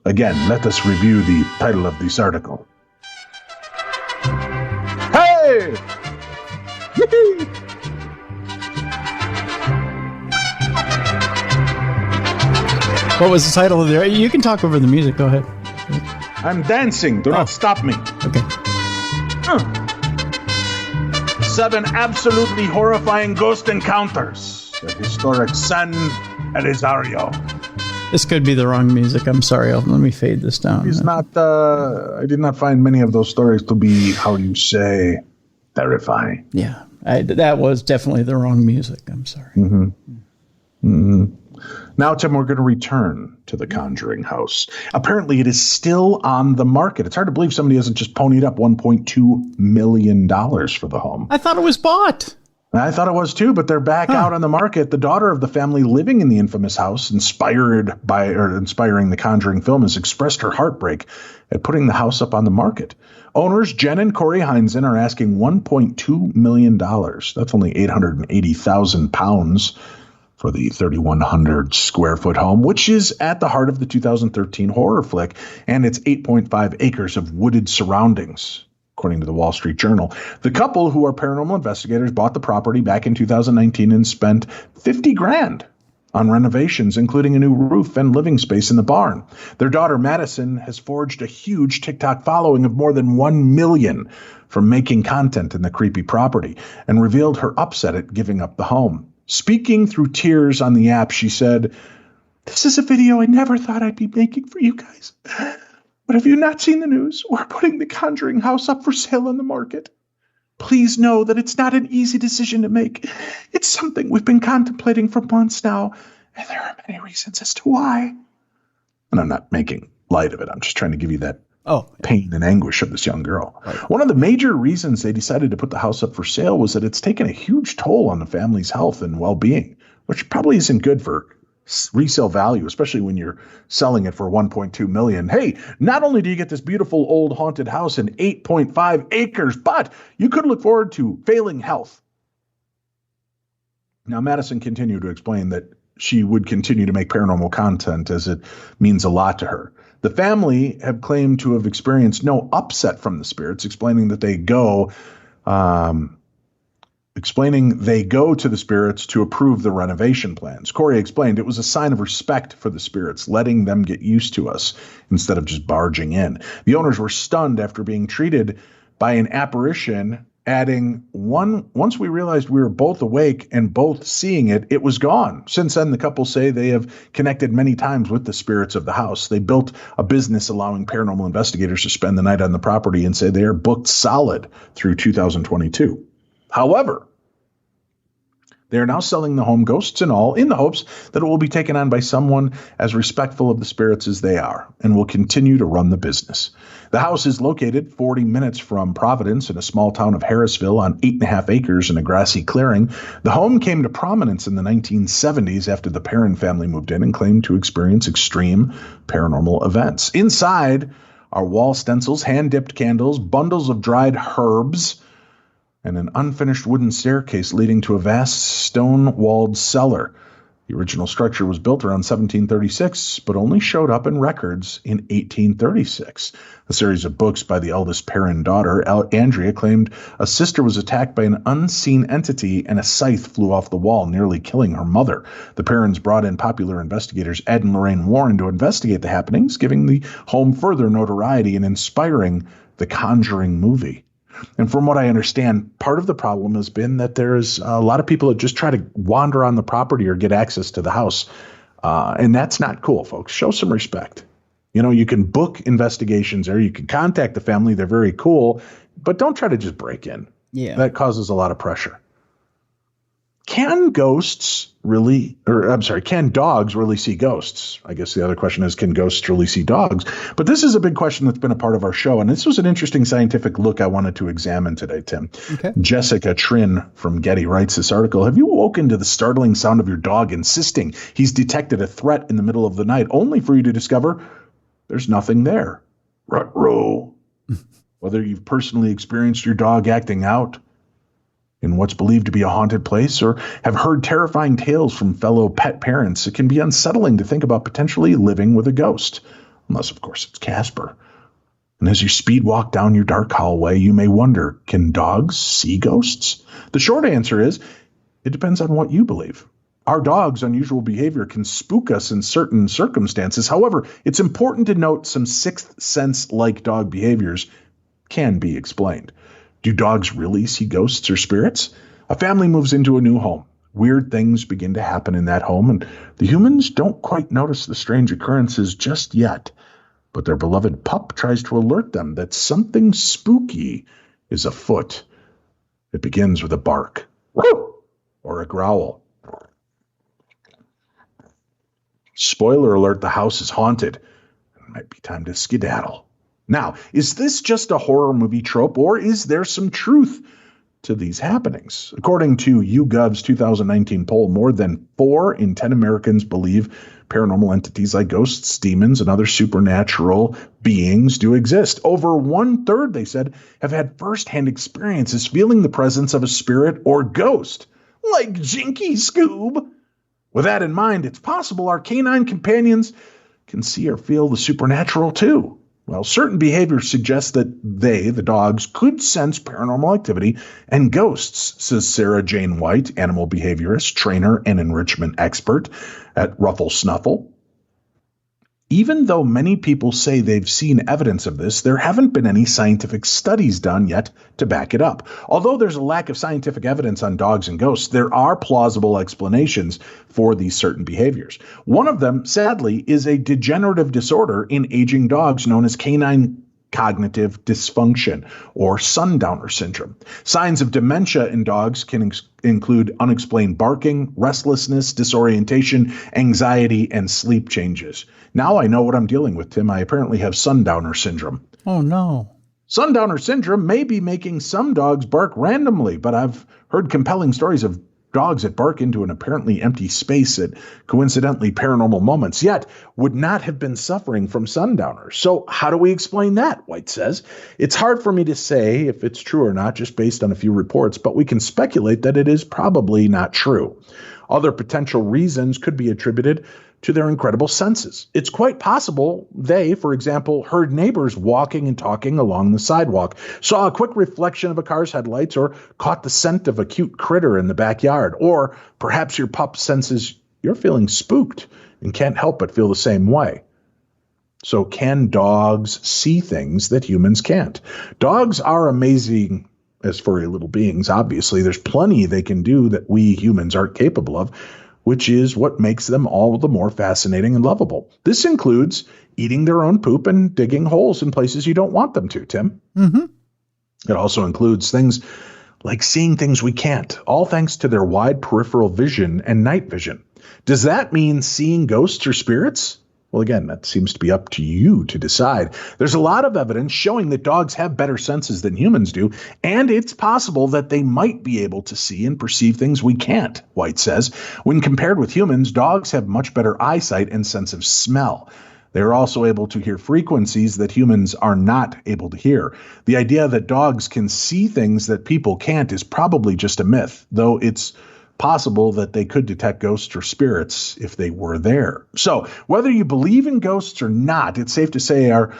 S2: Again, let us review the title of this article. Hey! Yee-hee!
S3: What was the title of the... You can talk over the music. Go ahead.
S2: I'm dancing. Do not stop me.
S3: Okay.
S2: 7 absolutely horrifying ghost encounters at historic San Elizario.
S3: This could be the wrong music. I'm sorry. Let me fade this down.
S2: It's not. I did not find many of those stories to be, how you say, terrifying.
S3: Yeah, that was definitely the wrong music. I'm sorry.
S2: Now, Tim, we're going to return to the Conjuring House. Apparently, it is still on the market. It's hard to believe somebody hasn't just ponied up $1.2 million for the home.
S3: I thought it was bought.
S2: I thought it was too, but they're back out on the market. The daughter of the family living in the infamous house, inspiring the Conjuring film, has expressed her heartbreak at putting the house up on the market. Owners Jen and Corey Heinzen are asking $1.2 million. That's only 880,000 pounds for the 3,100 square foot home, which is at the heart of the 2013 horror flick, and its 8.5 acres of wooded surroundings. According to the Wall Street Journal, the couple, who are paranormal investigators, bought the property back in 2019 and spent $50,000 on renovations, including a new roof and living space in the barn. Their daughter, Madison, has forged a huge TikTok following of more than 1 million from making content in the creepy property, and revealed her upset at giving up the home. Speaking through tears on the app, she said, "This is a video I never thought I'd be making for you guys. But have you not seen the news? We're putting the Conjuring House up for sale on the market. Please know that it's not an easy decision to make. It's something we've been contemplating for months now, and there are many reasons as to why." And I'm not making light of it. I'm just trying to give you that pain and anguish of this young girl. Right. One of the major reasons they decided to put the house up for sale was that it's taken a huge toll on the family's health and well-being, which probably isn't good for resale value, especially when you're selling it for $1.2 million. Hey, not only do you get this beautiful old haunted house and 8.5 acres, but you could look forward to failing health. Now, Madison continued to explain that she would continue to make paranormal content as it means a lot to her. The family have claimed to have experienced no upset from the spirits, explaining they go to the spirits to approve the renovation plans. Corey explained it was a sign of respect for the spirits, letting them get used to us instead of just barging in. The owners were stunned after being treated by an apparition, adding, once we realized we were both awake and both seeing it, it was gone. Since then, the couple say they have connected many times with the spirits of the house. They built a business allowing paranormal investigators to spend the night on the property and say they are booked solid through 2022. However, they are now selling the home, ghosts and all, in the hopes that it will be taken on by someone as respectful of the spirits as they are, and will continue to run the business. The house is located 40 minutes from Providence in a small town of Harrisville on 8.5 acres in a grassy clearing. The home came to prominence in the 1970s after the Perrin family moved in and claimed to experience extreme paranormal events. Inside are wall stencils, hand-dipped candles, bundles of dried herbs, and an unfinished wooden staircase leading to a vast stone-walled cellar. The original structure was built around 1736, but only showed up in records in 1836. A series of books by the eldest Perrin daughter, Andrea, claimed a sister was attacked by an unseen entity and a scythe flew off the wall, nearly killing her mother. The Perrins brought in popular investigators Ed and Lorraine Warren to investigate the happenings, giving the home further notoriety and inspiring the Conjuring movie. And from what I understand, part of the problem has been that there's a lot of people that just try to wander on the property or get access to the house And that's not cool, folks. Show some respect. You know, you can book investigations or you can contact the family. They're very cool, but don't try to just break in.
S3: Yeah.
S2: That causes a lot of pressure. Can dogs really see ghosts? I guess the other question is, can ghosts really see dogs? But this is a big question that's been a part of our show, and this was an interesting scientific look I wanted to examine today, Tim.
S3: Okay.
S2: Jessica Trin from Getty writes this article. Have you woken to the startling sound of your dog insisting he's detected a threat in the middle of the night, only for you to discover there's nothing there? Ruh-roh. Whether you've personally experienced your dog acting out in what's believed to be a haunted place, or have heard terrifying tales from fellow pet parents, it can be unsettling to think about potentially living with a ghost. Unless, of course, it's Casper. And as you speed walk down your dark hallway, you may wonder, can dogs see ghosts? The short answer is, it depends on what you believe. Our dog's unusual behavior can spook us in certain circumstances. However, it's important to note some sixth sense-like dog behaviors can be explained. Do dogs really see ghosts or spirits? A family moves into a new home. Weird things begin to happen in that home, and the humans don't quite notice the strange occurrences just yet. But their beloved pup tries to alert them that something spooky is afoot. It begins with a bark, or a growl. Spoiler alert, the house is haunted. It might be time to skedaddle. Now, is this just a horror movie trope, or is there some truth to these happenings? According to YouGov's 2019 poll, more than 4 in 10 Americans believe paranormal entities like ghosts, demons, and other supernatural beings do exist. Over 1/3, they said, have had firsthand experiences feeling the presence of a spirit or ghost, like Jinky Scoob. With that in mind, it's possible our canine companions can see or feel the supernatural too. Well, certain behaviors suggest that they, the dogs, could sense paranormal activity and ghosts, says Sarah Jane White, animal behaviorist, trainer, and enrichment expert at Ruffle Snuffle. Even though many people say they've seen evidence of this, there haven't been any scientific studies done yet to back it up. Although there's a lack of scientific evidence on dogs and ghosts, there are plausible explanations for these certain behaviors. One of them, sadly, is a degenerative disorder in aging dogs known as canine cognitive dysfunction, or sundowner syndrome. Signs of dementia in dogs can include unexplained barking, restlessness, disorientation, anxiety, and sleep changes. Now I know what I'm dealing with, Tim. I apparently have sundowner syndrome.
S3: Oh, no.
S2: Sundowner syndrome may be making some dogs bark randomly, but I've heard compelling stories of dogs that bark into an apparently empty space at coincidentally paranormal moments, yet would not have been suffering from sundowners. So how do we explain that? White says, it's hard for me to say if it's true or not, just based on a few reports, but we can speculate that it is probably not true. Other potential reasons could be attributed to their incredible senses. It's quite possible they, for example, heard neighbors walking and talking along the sidewalk, saw a quick reflection of a car's headlights, or caught the scent of a cute critter in the backyard. Or perhaps your pup senses you're feeling spooked and can't help but feel the same way. So can dogs see things that humans can't? Dogs are amazing as furry little beings. Obviously, there's plenty they can do that we humans aren't capable of, which is what makes them all the more fascinating and lovable. This includes eating their own poop and digging holes in places you don't want them to, Tim.
S3: Mm-hmm.
S2: It also includes things like seeing things we can't, all thanks to their wide peripheral vision and night vision. Does that mean seeing ghosts or spirits? Well, again, that seems to be up to you to decide. There's a lot of evidence showing that dogs have better senses than humans do, and it's possible that they might be able to see and perceive things we can't, White says. When compared with humans, dogs have much better eyesight and sense of smell. They're also able to hear frequencies that humans are not able to hear. The idea that dogs can see things that people can't is probably just a myth, though it's possible that they could detect ghosts or spirits if they were there. So whether you believe in ghosts or not, it's safe to say our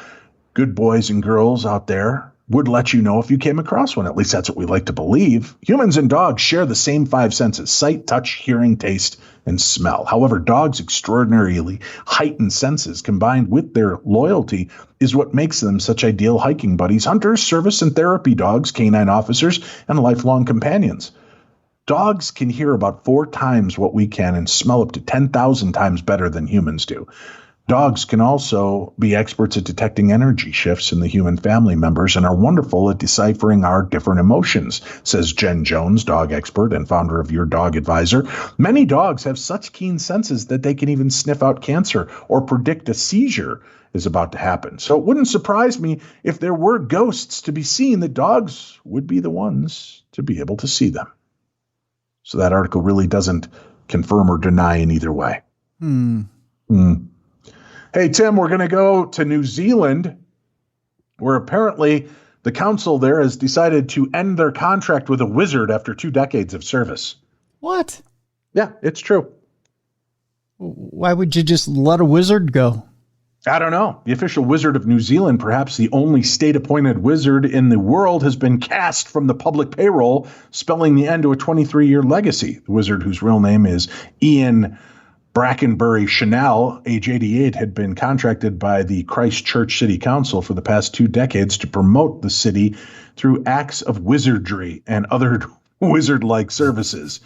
S2: good boys and girls out there would let you know if you came across one. At least that's what we like to believe. Humans and dogs share the same 5 senses: sight, touch, hearing, taste, and smell. However, dogs' extraordinarily heightened senses combined with their loyalty is what makes them such ideal hiking buddies, hunters, service and therapy dogs, canine officers, and lifelong companions. Dogs can hear about 4 times what we can and smell up to 10,000 times better than humans do. Dogs can also be experts at detecting energy shifts in the human family members and are wonderful at deciphering our different emotions, says Jen Jones, dog expert and founder of Your Dog Advisor. Many dogs have such keen senses that they can even sniff out cancer or predict a seizure is about to happen. So it wouldn't surprise me if there were ghosts to be seen, that dogs would be the ones to be able to see them. So that article really doesn't confirm or deny in either way. Hey, Tim, we're going to go to New Zealand, where apparently the council there has decided to end their contract with a wizard after 2 decades of service.
S3: What?
S2: Yeah, it's true.
S3: Why would you just let a wizard go?
S2: I don't know. The official wizard of New Zealand, perhaps the only state-appointed wizard in the world, has been cast from the public payroll, spelling the end to a 23-year legacy. The wizard, whose real name is Ian Brackenbury Chanel, age 88, had been contracted by the Christchurch City Council for the past 2 decades to promote the city through acts of wizardry and other wizard-like services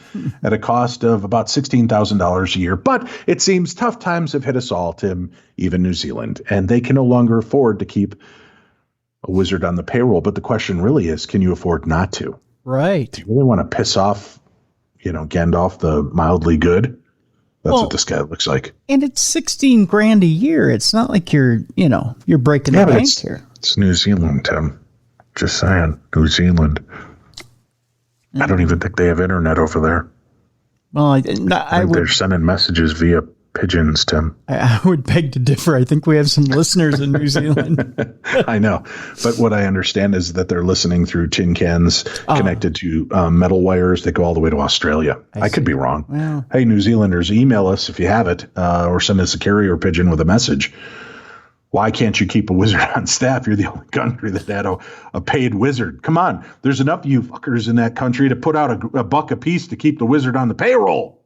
S2: at a cost of about $16,000 a year. But it seems tough times have hit us all, Tim, even New Zealand, and they can no longer afford to keep a wizard on the payroll. But the question really is, can you afford not to?
S3: Right.
S2: Do you really want to piss off, Gandalf the mildly good? That's what this guy looks like.
S3: And it's $16,000 a year. It's not like you're breaking the bank here.
S2: It's New Zealand, Tim. Just saying, New Zealand. I don't even think they have internet over there.
S3: Well, I
S2: think they're sending messages via pigeons, Tim.
S3: I would beg to differ. I think we have some listeners in New Zealand.
S2: I know. But what I understand is that they're listening through tin cans connected to metal wires that go all the way to Australia. I could be wrong.
S3: Well,
S2: hey, New Zealanders, email us if you have it, or send us a carrier pigeon with a message. Why can't you keep a wizard on staff? You're the only country that had a paid wizard. Come on. There's enough of you fuckers in that country to put out a buck a piece to keep the wizard on the payroll.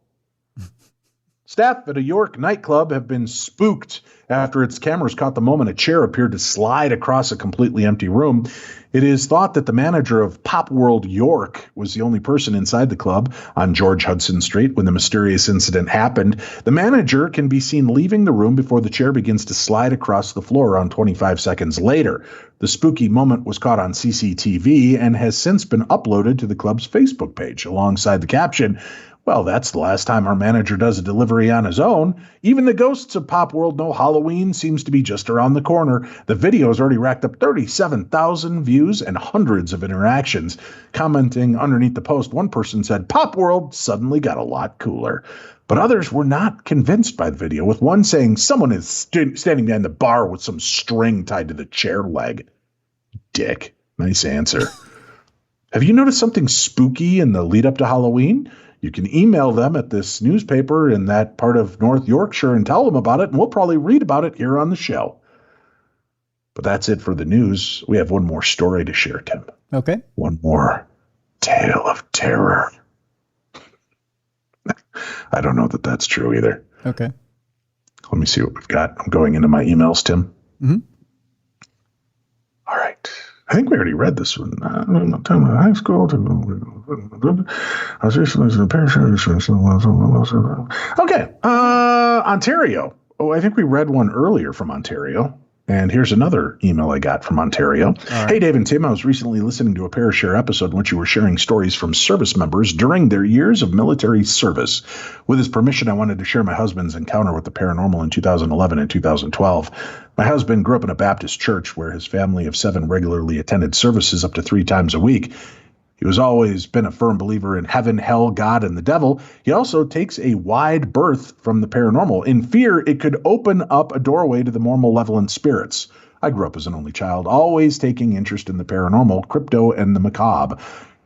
S2: Staff at a York nightclub have been spooked after its cameras caught the moment a chair appeared to slide across a completely empty room. It is thought that the manager of Pop World York was the only person inside the club on George Hudson Street when the mysterious incident happened. The manager can be seen leaving the room before the chair begins to slide across the floor around 25 seconds later. The spooky moment was caught on CCTV and has since been uploaded to the club's Facebook page alongside the caption, "Well, that's the last time our manager does a delivery on his own. Even the ghosts of Pop World know Halloween seems to be just around the corner." The video has already racked up 37,000 views and hundreds of interactions. Commenting underneath the post, one person said, "Pop World suddenly got a lot cooler." But others were not convinced by the video, with one saying someone is standing behind the bar with some string tied to the chair leg. Dick. Nice answer. Have you noticed something spooky in the lead up to Halloween? You can email them at this newspaper in that part of North Yorkshire and tell them about it, and we'll probably read about it here on the show. But that's it for the news. We have one more story to share, Tim.
S3: Okay.
S2: One more tale of terror. I don't know that that's true either.
S3: Okay.
S2: Let me see what we've got. I'm going into my emails, Tim.
S3: Mm-hmm.
S2: All right. I think we already read this one. High school. Okay. Ontario. Oh, I think we read one earlier from Ontario. And here's another email I got from Ontario. Right. Hey, Dave and Tim, I was recently listening to a Parashare episode in which you were sharing stories from service members during their years of military service. With his permission, I wanted to share my husband's encounter with the paranormal in 2011 and 2012. My husband grew up in a Baptist church where his family of 7 regularly attended services up to 3 times a week. He was always been a firm believer in heaven, hell, God, and the devil. He also takes a wide berth from the paranormal. In fear, it could open up a doorway to the more malevolent spirits. I grew up as an only child, always taking interest in the paranormal, crypto, and the macabre.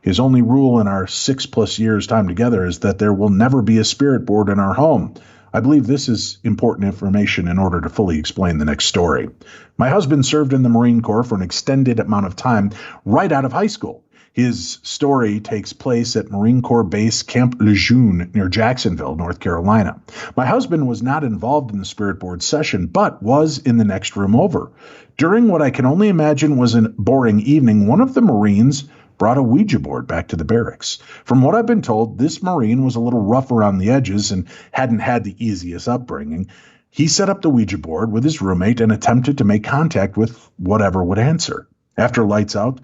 S2: His only rule in our 6+ years time together is that there will never be a spirit board in our home. I believe this is important information in order to fully explain the next story. My husband served in the Marine Corps for an extended amount of time right out of high school. His story takes place at Marine Corps Base Camp Lejeune near Jacksonville, North Carolina. My husband was not involved in the spirit board session, but was in the next room over. During what I can only imagine was a boring evening, one of the Marines brought a Ouija board back to the barracks. From what I've been told, this Marine was a little rough around the edges and hadn't had the easiest upbringing. He set up the Ouija board with his roommate and attempted to make contact with whatever would answer. After lights out,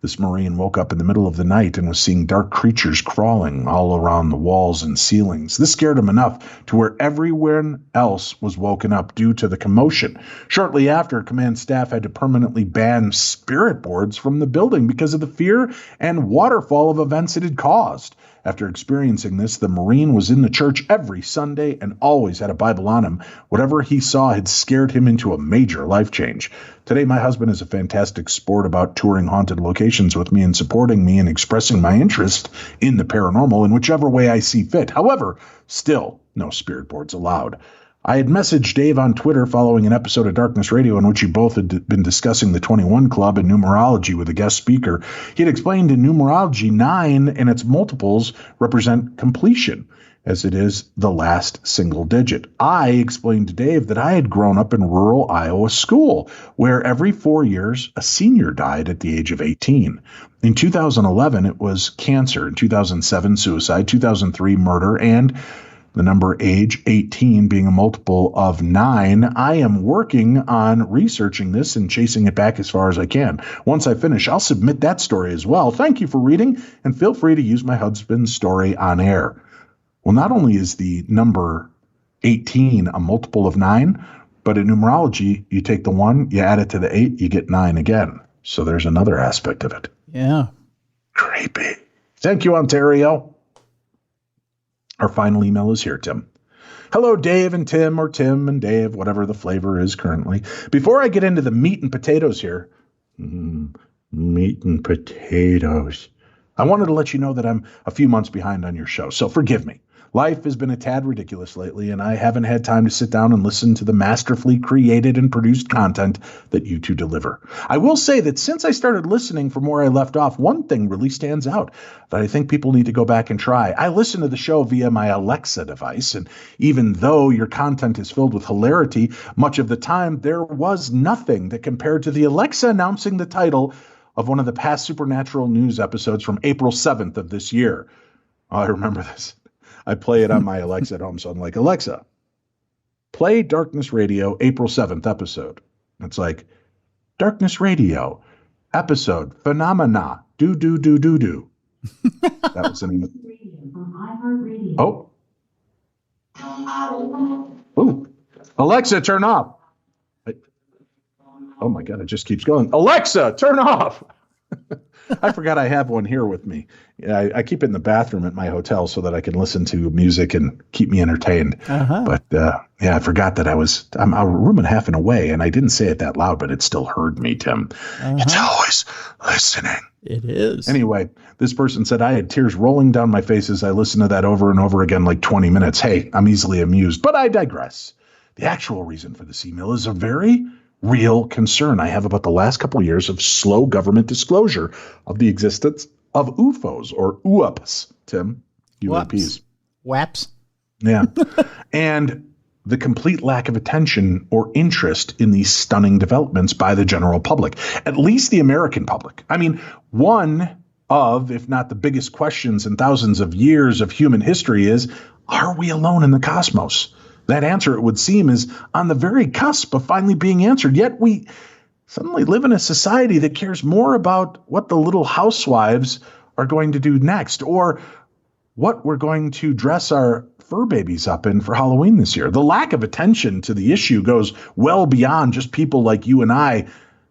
S2: this Marine woke up in the middle of the night and was seeing dark creatures crawling all around the walls and ceilings. This scared him enough to where everyone else was woken up due to the commotion. Shortly after, command staff had to permanently ban spirit boards from the building because of the fear and waterfall of events it had caused. After experiencing this, the Marine was in the church every Sunday and always had a Bible on him. Whatever he saw had scared him into a major life change. Today, my husband is a fantastic sport about touring haunted locations with me and supporting me and expressing my interest in the paranormal in whichever way I see fit. However, still, no spirit boards allowed. I had messaged Dave on Twitter following an episode of Darkness Radio in which you both had been discussing the 21 Club and numerology with a guest speaker. He had explained in numerology 9 and its multiples represent completion, as it is the last single digit. I explained to Dave that I had grown up in rural Iowa school, where every 4 years a senior died at the age of 18. In 2011, it was cancer. In 2007, suicide. 2003, murder. And the number age 18 being a multiple of 9. I am working on researching this and chasing it back as far as I can. Once I finish, I'll submit that story as well. Thank you for reading, and feel free to use my husband's story on air. Well, not only is the number 18 a multiple of 9, but in numerology, you take the 1, you add it to the 8, you get 9 again. So there's another aspect of it.
S3: Yeah.
S2: Creepy. Thank you, Ontario. Our final email is here, Tim. Hello, Dave and Tim, or Tim and Dave, whatever the flavor is currently. Before I get into the meat and potatoes here, meat and potatoes, I wanted to let you know that I'm a few months behind on your show, so forgive me. Life has been a tad ridiculous lately, and I haven't had time to sit down and listen to the masterfully created and produced content that you two deliver. I will say that since I started listening from where I left off, one thing really stands out that I think people need to go back and try. I listen to the show via my Alexa device, and even though your content is filled with hilarity, much of the time there was nothing that compared to the Alexa announcing the title of one of the past Supernatural News episodes from April 7th of this year. Oh, I remember this. I play it on my Alexa at home, so I'm like, Alexa, play Darkness Radio April 7th episode. It's like, Darkness Radio, episode, phenomena, do. That was the name of it. Oh. Ooh. Alexa, turn off. Oh my God, it just keeps going. Alexa, turn off. I forgot I have one here with me. I keep it in the bathroom at my hotel so that I can listen to music and keep me entertained. But I forgot that I'm a room and a half and away, and I didn't say it that loud, but it still heard me, Tim. It's always listening.
S3: It is.
S2: Anyway, this person said, I had tears rolling down my face as I listened to that over and over again, like 20 minutes. Hey, I'm easily amused, but I digress. The actual reason for this email is a very real concern I have about the last couple of years of slow government disclosure of the existence of UFOs or UAPs, Tim. UAPs.
S3: WAPs.
S2: Yeah. And the complete lack of attention or interest in these stunning developments by the general public, at least the American public. I mean, one of, if not the biggest questions in thousands of years of human history is, are we alone in the cosmos? That answer, it would seem, is on the very cusp of finally being answered. Yet we suddenly live in a society that cares more about what the little housewives are going to do next or what we're going to dress our fur babies up in for Halloween this year. The lack of attention to the issue goes well beyond just people like you and I,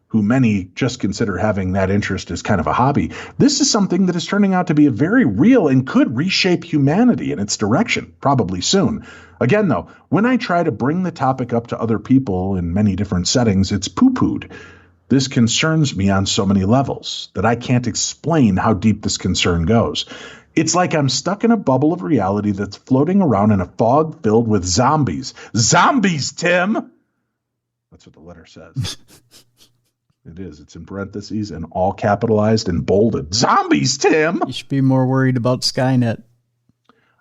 S2: who many just consider having that interest as kind of a hobby. This is something that is turning out to be a very real and could reshape humanity in its direction, probably soon. Again, though, when I try to bring the topic up to other people in many different settings, it's poo-pooed. This concerns me on so many levels that I can't explain how deep this concern goes. It's like I'm stuck in a bubble of reality that's floating around in a fog filled with zombies. Zombies, Tim! That's what the letter says. It is. It's in parentheses and all capitalized and bolded. Zombies, Tim!
S3: You should be more worried about Skynet.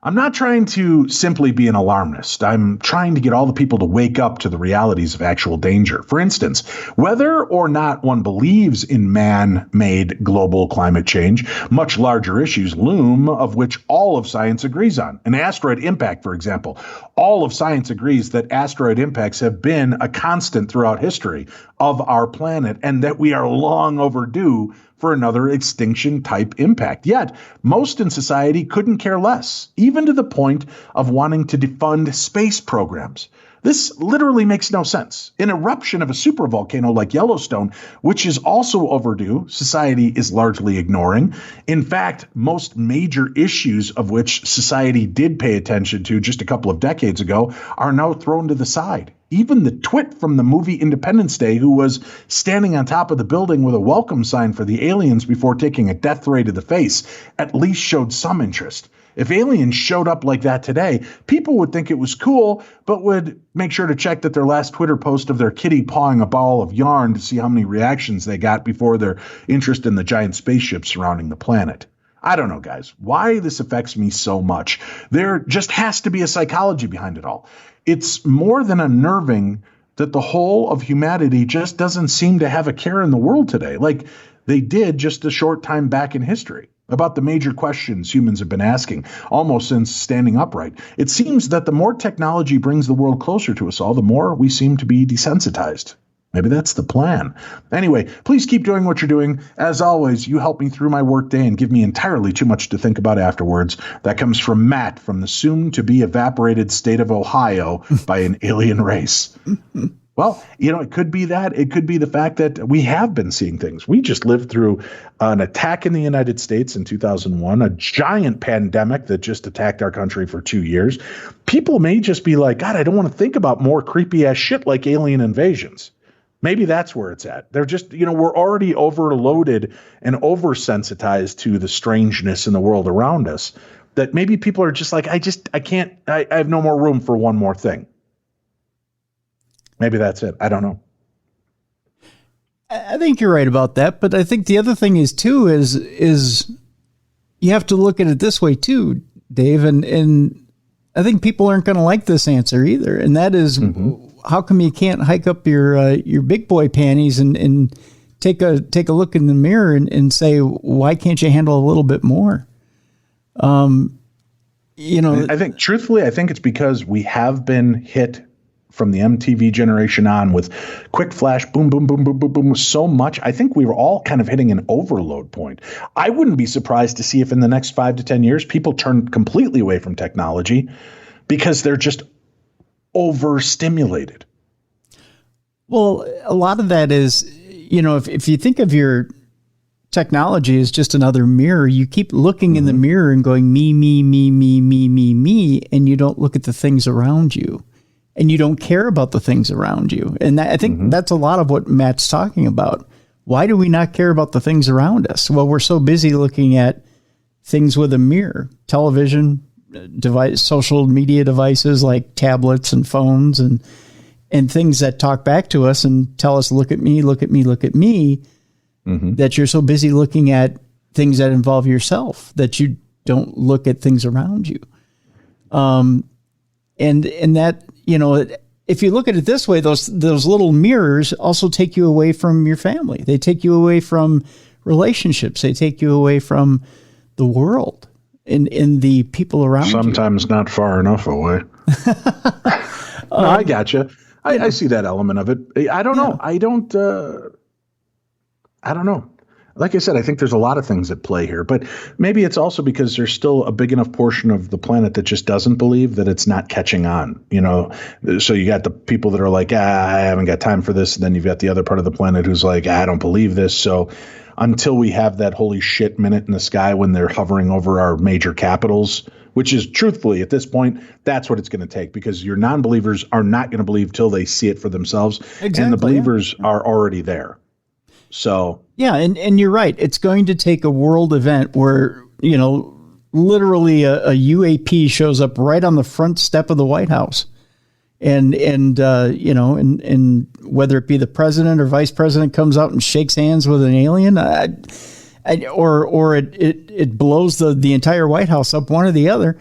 S2: I'm not trying to simply be an alarmist. I'm trying to get all the people to wake up to the realities of actual danger. For instance, whether or not one believes in man-made global climate change, much larger issues loom, of which all of science agrees on. An asteroid impact, for example. All of science agrees that asteroid impacts have been a constant throughout history of our planet, and that we are long overdue for another extinction-type impact. Yet, most in society couldn't care less, even to the point of wanting to defund space programs. This literally makes no sense. An eruption of a supervolcano like Yellowstone, which is also overdue, society is largely ignoring. In fact, most major issues of which society did pay attention to just a couple of decades ago are now thrown to the side. Even the twit from the movie Independence Day, who was standing on top of the building with a welcome sign for the aliens before taking a death ray to the face, at least showed some interest. If aliens showed up like that today, people would think it was cool, but would make sure to check that their last Twitter post of their kitty pawing a ball of yarn to see how many reactions they got before their interest in the giant spaceship surrounding the planet. I don't know, guys, why this affects me so much. There just has to be a psychology behind it all. It's more than unnerving that the whole of humanity just doesn't seem to have a care in the world today, like they did just a short time back in history, about the major questions humans have been asking, almost since standing upright. It seems that the more technology brings the world closer to us all, the more we seem to be desensitized. Maybe that's the plan. Anyway, please keep doing what you're doing. As always, you help me through my workday and give me entirely too much to think about afterwards. That comes from Matt from the soon-to-be evaporated state of Ohio by an alien race. Well, it could be that. It could be the fact that we have been seeing things. We just lived through an attack in the United States in 2001, a giant pandemic that just attacked our country for 2 years. People may just be like, God, I don't want to think about more creepy-ass shit like alien invasions. Maybe that's where it's at. They're just, we're already overloaded and oversensitized to the strangeness in the world around us, that maybe people are just like, I have no more room for one more thing. Maybe that's it. I don't know.
S3: I think you're right about that. But I think the other thing is too, is you have to look at it this way too, Dave. And I think people aren't going to like this answer either. And that is, how come you can't hike up your big boy panties and take a look in the mirror and say, why can't you handle a little bit more? I
S2: think truthfully, I think it's because we have been hit from the MTV generation on with quick flash, boom, boom, boom, boom, boom, boom, so much. I think we were all kind of hitting an overload point. I wouldn't be surprised to see if in the next 5 to 10 years, people turn completely away from technology because they're just overstimulated.
S3: Well, a lot of that is, if you think of your technology as just another mirror, you keep looking in the mirror and going, me, me, me, me, me, me, me, and you don't look at the things around you. And you don't care about the things around you. And I think that's a lot of what Matt's talking about. Why do we not care about the things around us? Well, we're so busy looking at things with a mirror, television, social media devices like tablets and phones and things that talk back to us and tell us, look at me, look at me, look at me, that you're so busy looking at things that involve yourself that you don't look at things around you. And that, if you look at it this way, those little mirrors also take you away from your family. They take you away from relationships. They take you away from the world and the people around you.
S2: Sometimes not far enough away. No, I gotcha. I see that element of it. I don't know. I don't know. Like I said, I think there's a lot of things at play here, but maybe it's also because there's still a big enough portion of the planet that just doesn't believe that it's not catching on, So you got the people that are like, I haven't got time for this. And then you've got the other part of the planet who's like, I don't believe this. So until we have that holy shit minute in the sky when they're hovering over our major capitals, which is truthfully at this point, that's what it's going to take, because your non-believers are not going to believe till they see it for themselves. Exactly, and the believers are already there. So
S3: yeah, and you're right. It's going to take a world event where, literally a UAP shows up right on the front step of the White House. And whether it be the president or vice president comes out and shakes hands with an alien, or it blows the entire White House up, one or the other.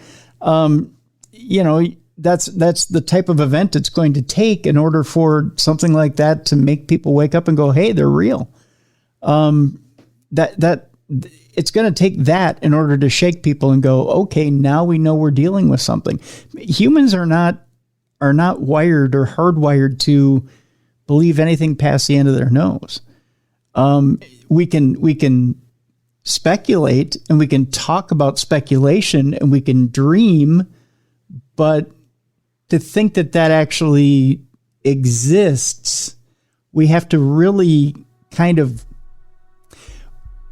S3: That's the type of event it's going to take in order for something like that to make people wake up and go, hey, they're real. That it's going to take that in order to shake people and go, okay, now we know we're dealing with something. Humans are not wired or hardwired to believe anything past the end of their nose. We can speculate, and we can talk about speculation, and we can dream, but to think that actually exists, we have to really kind of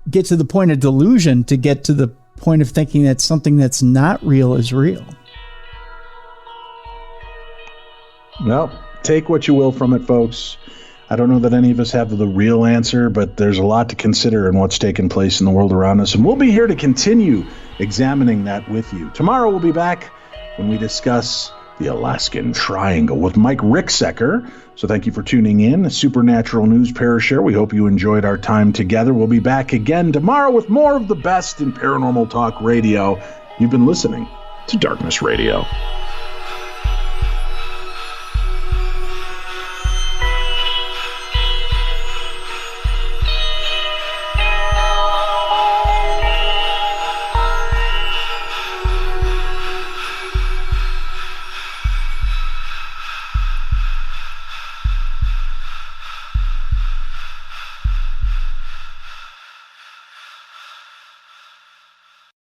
S3: get to the point of delusion to get to the point of thinking that something that's not real is real.
S2: Well, take what you will from it, folks. I don't know that any of us have the real answer, but there's a lot to consider in what's taking place in the world around us, and we'll be here to continue examining that with you. Tomorrow we'll be back when we discuss the Alaskan Triangle with Mike Ricksecker. So thank you for tuning in. Supernatural News Parashare. We hope you enjoyed our time together. We'll be back again tomorrow with more of the best in paranormal talk radio. You've been listening to Darkness Radio.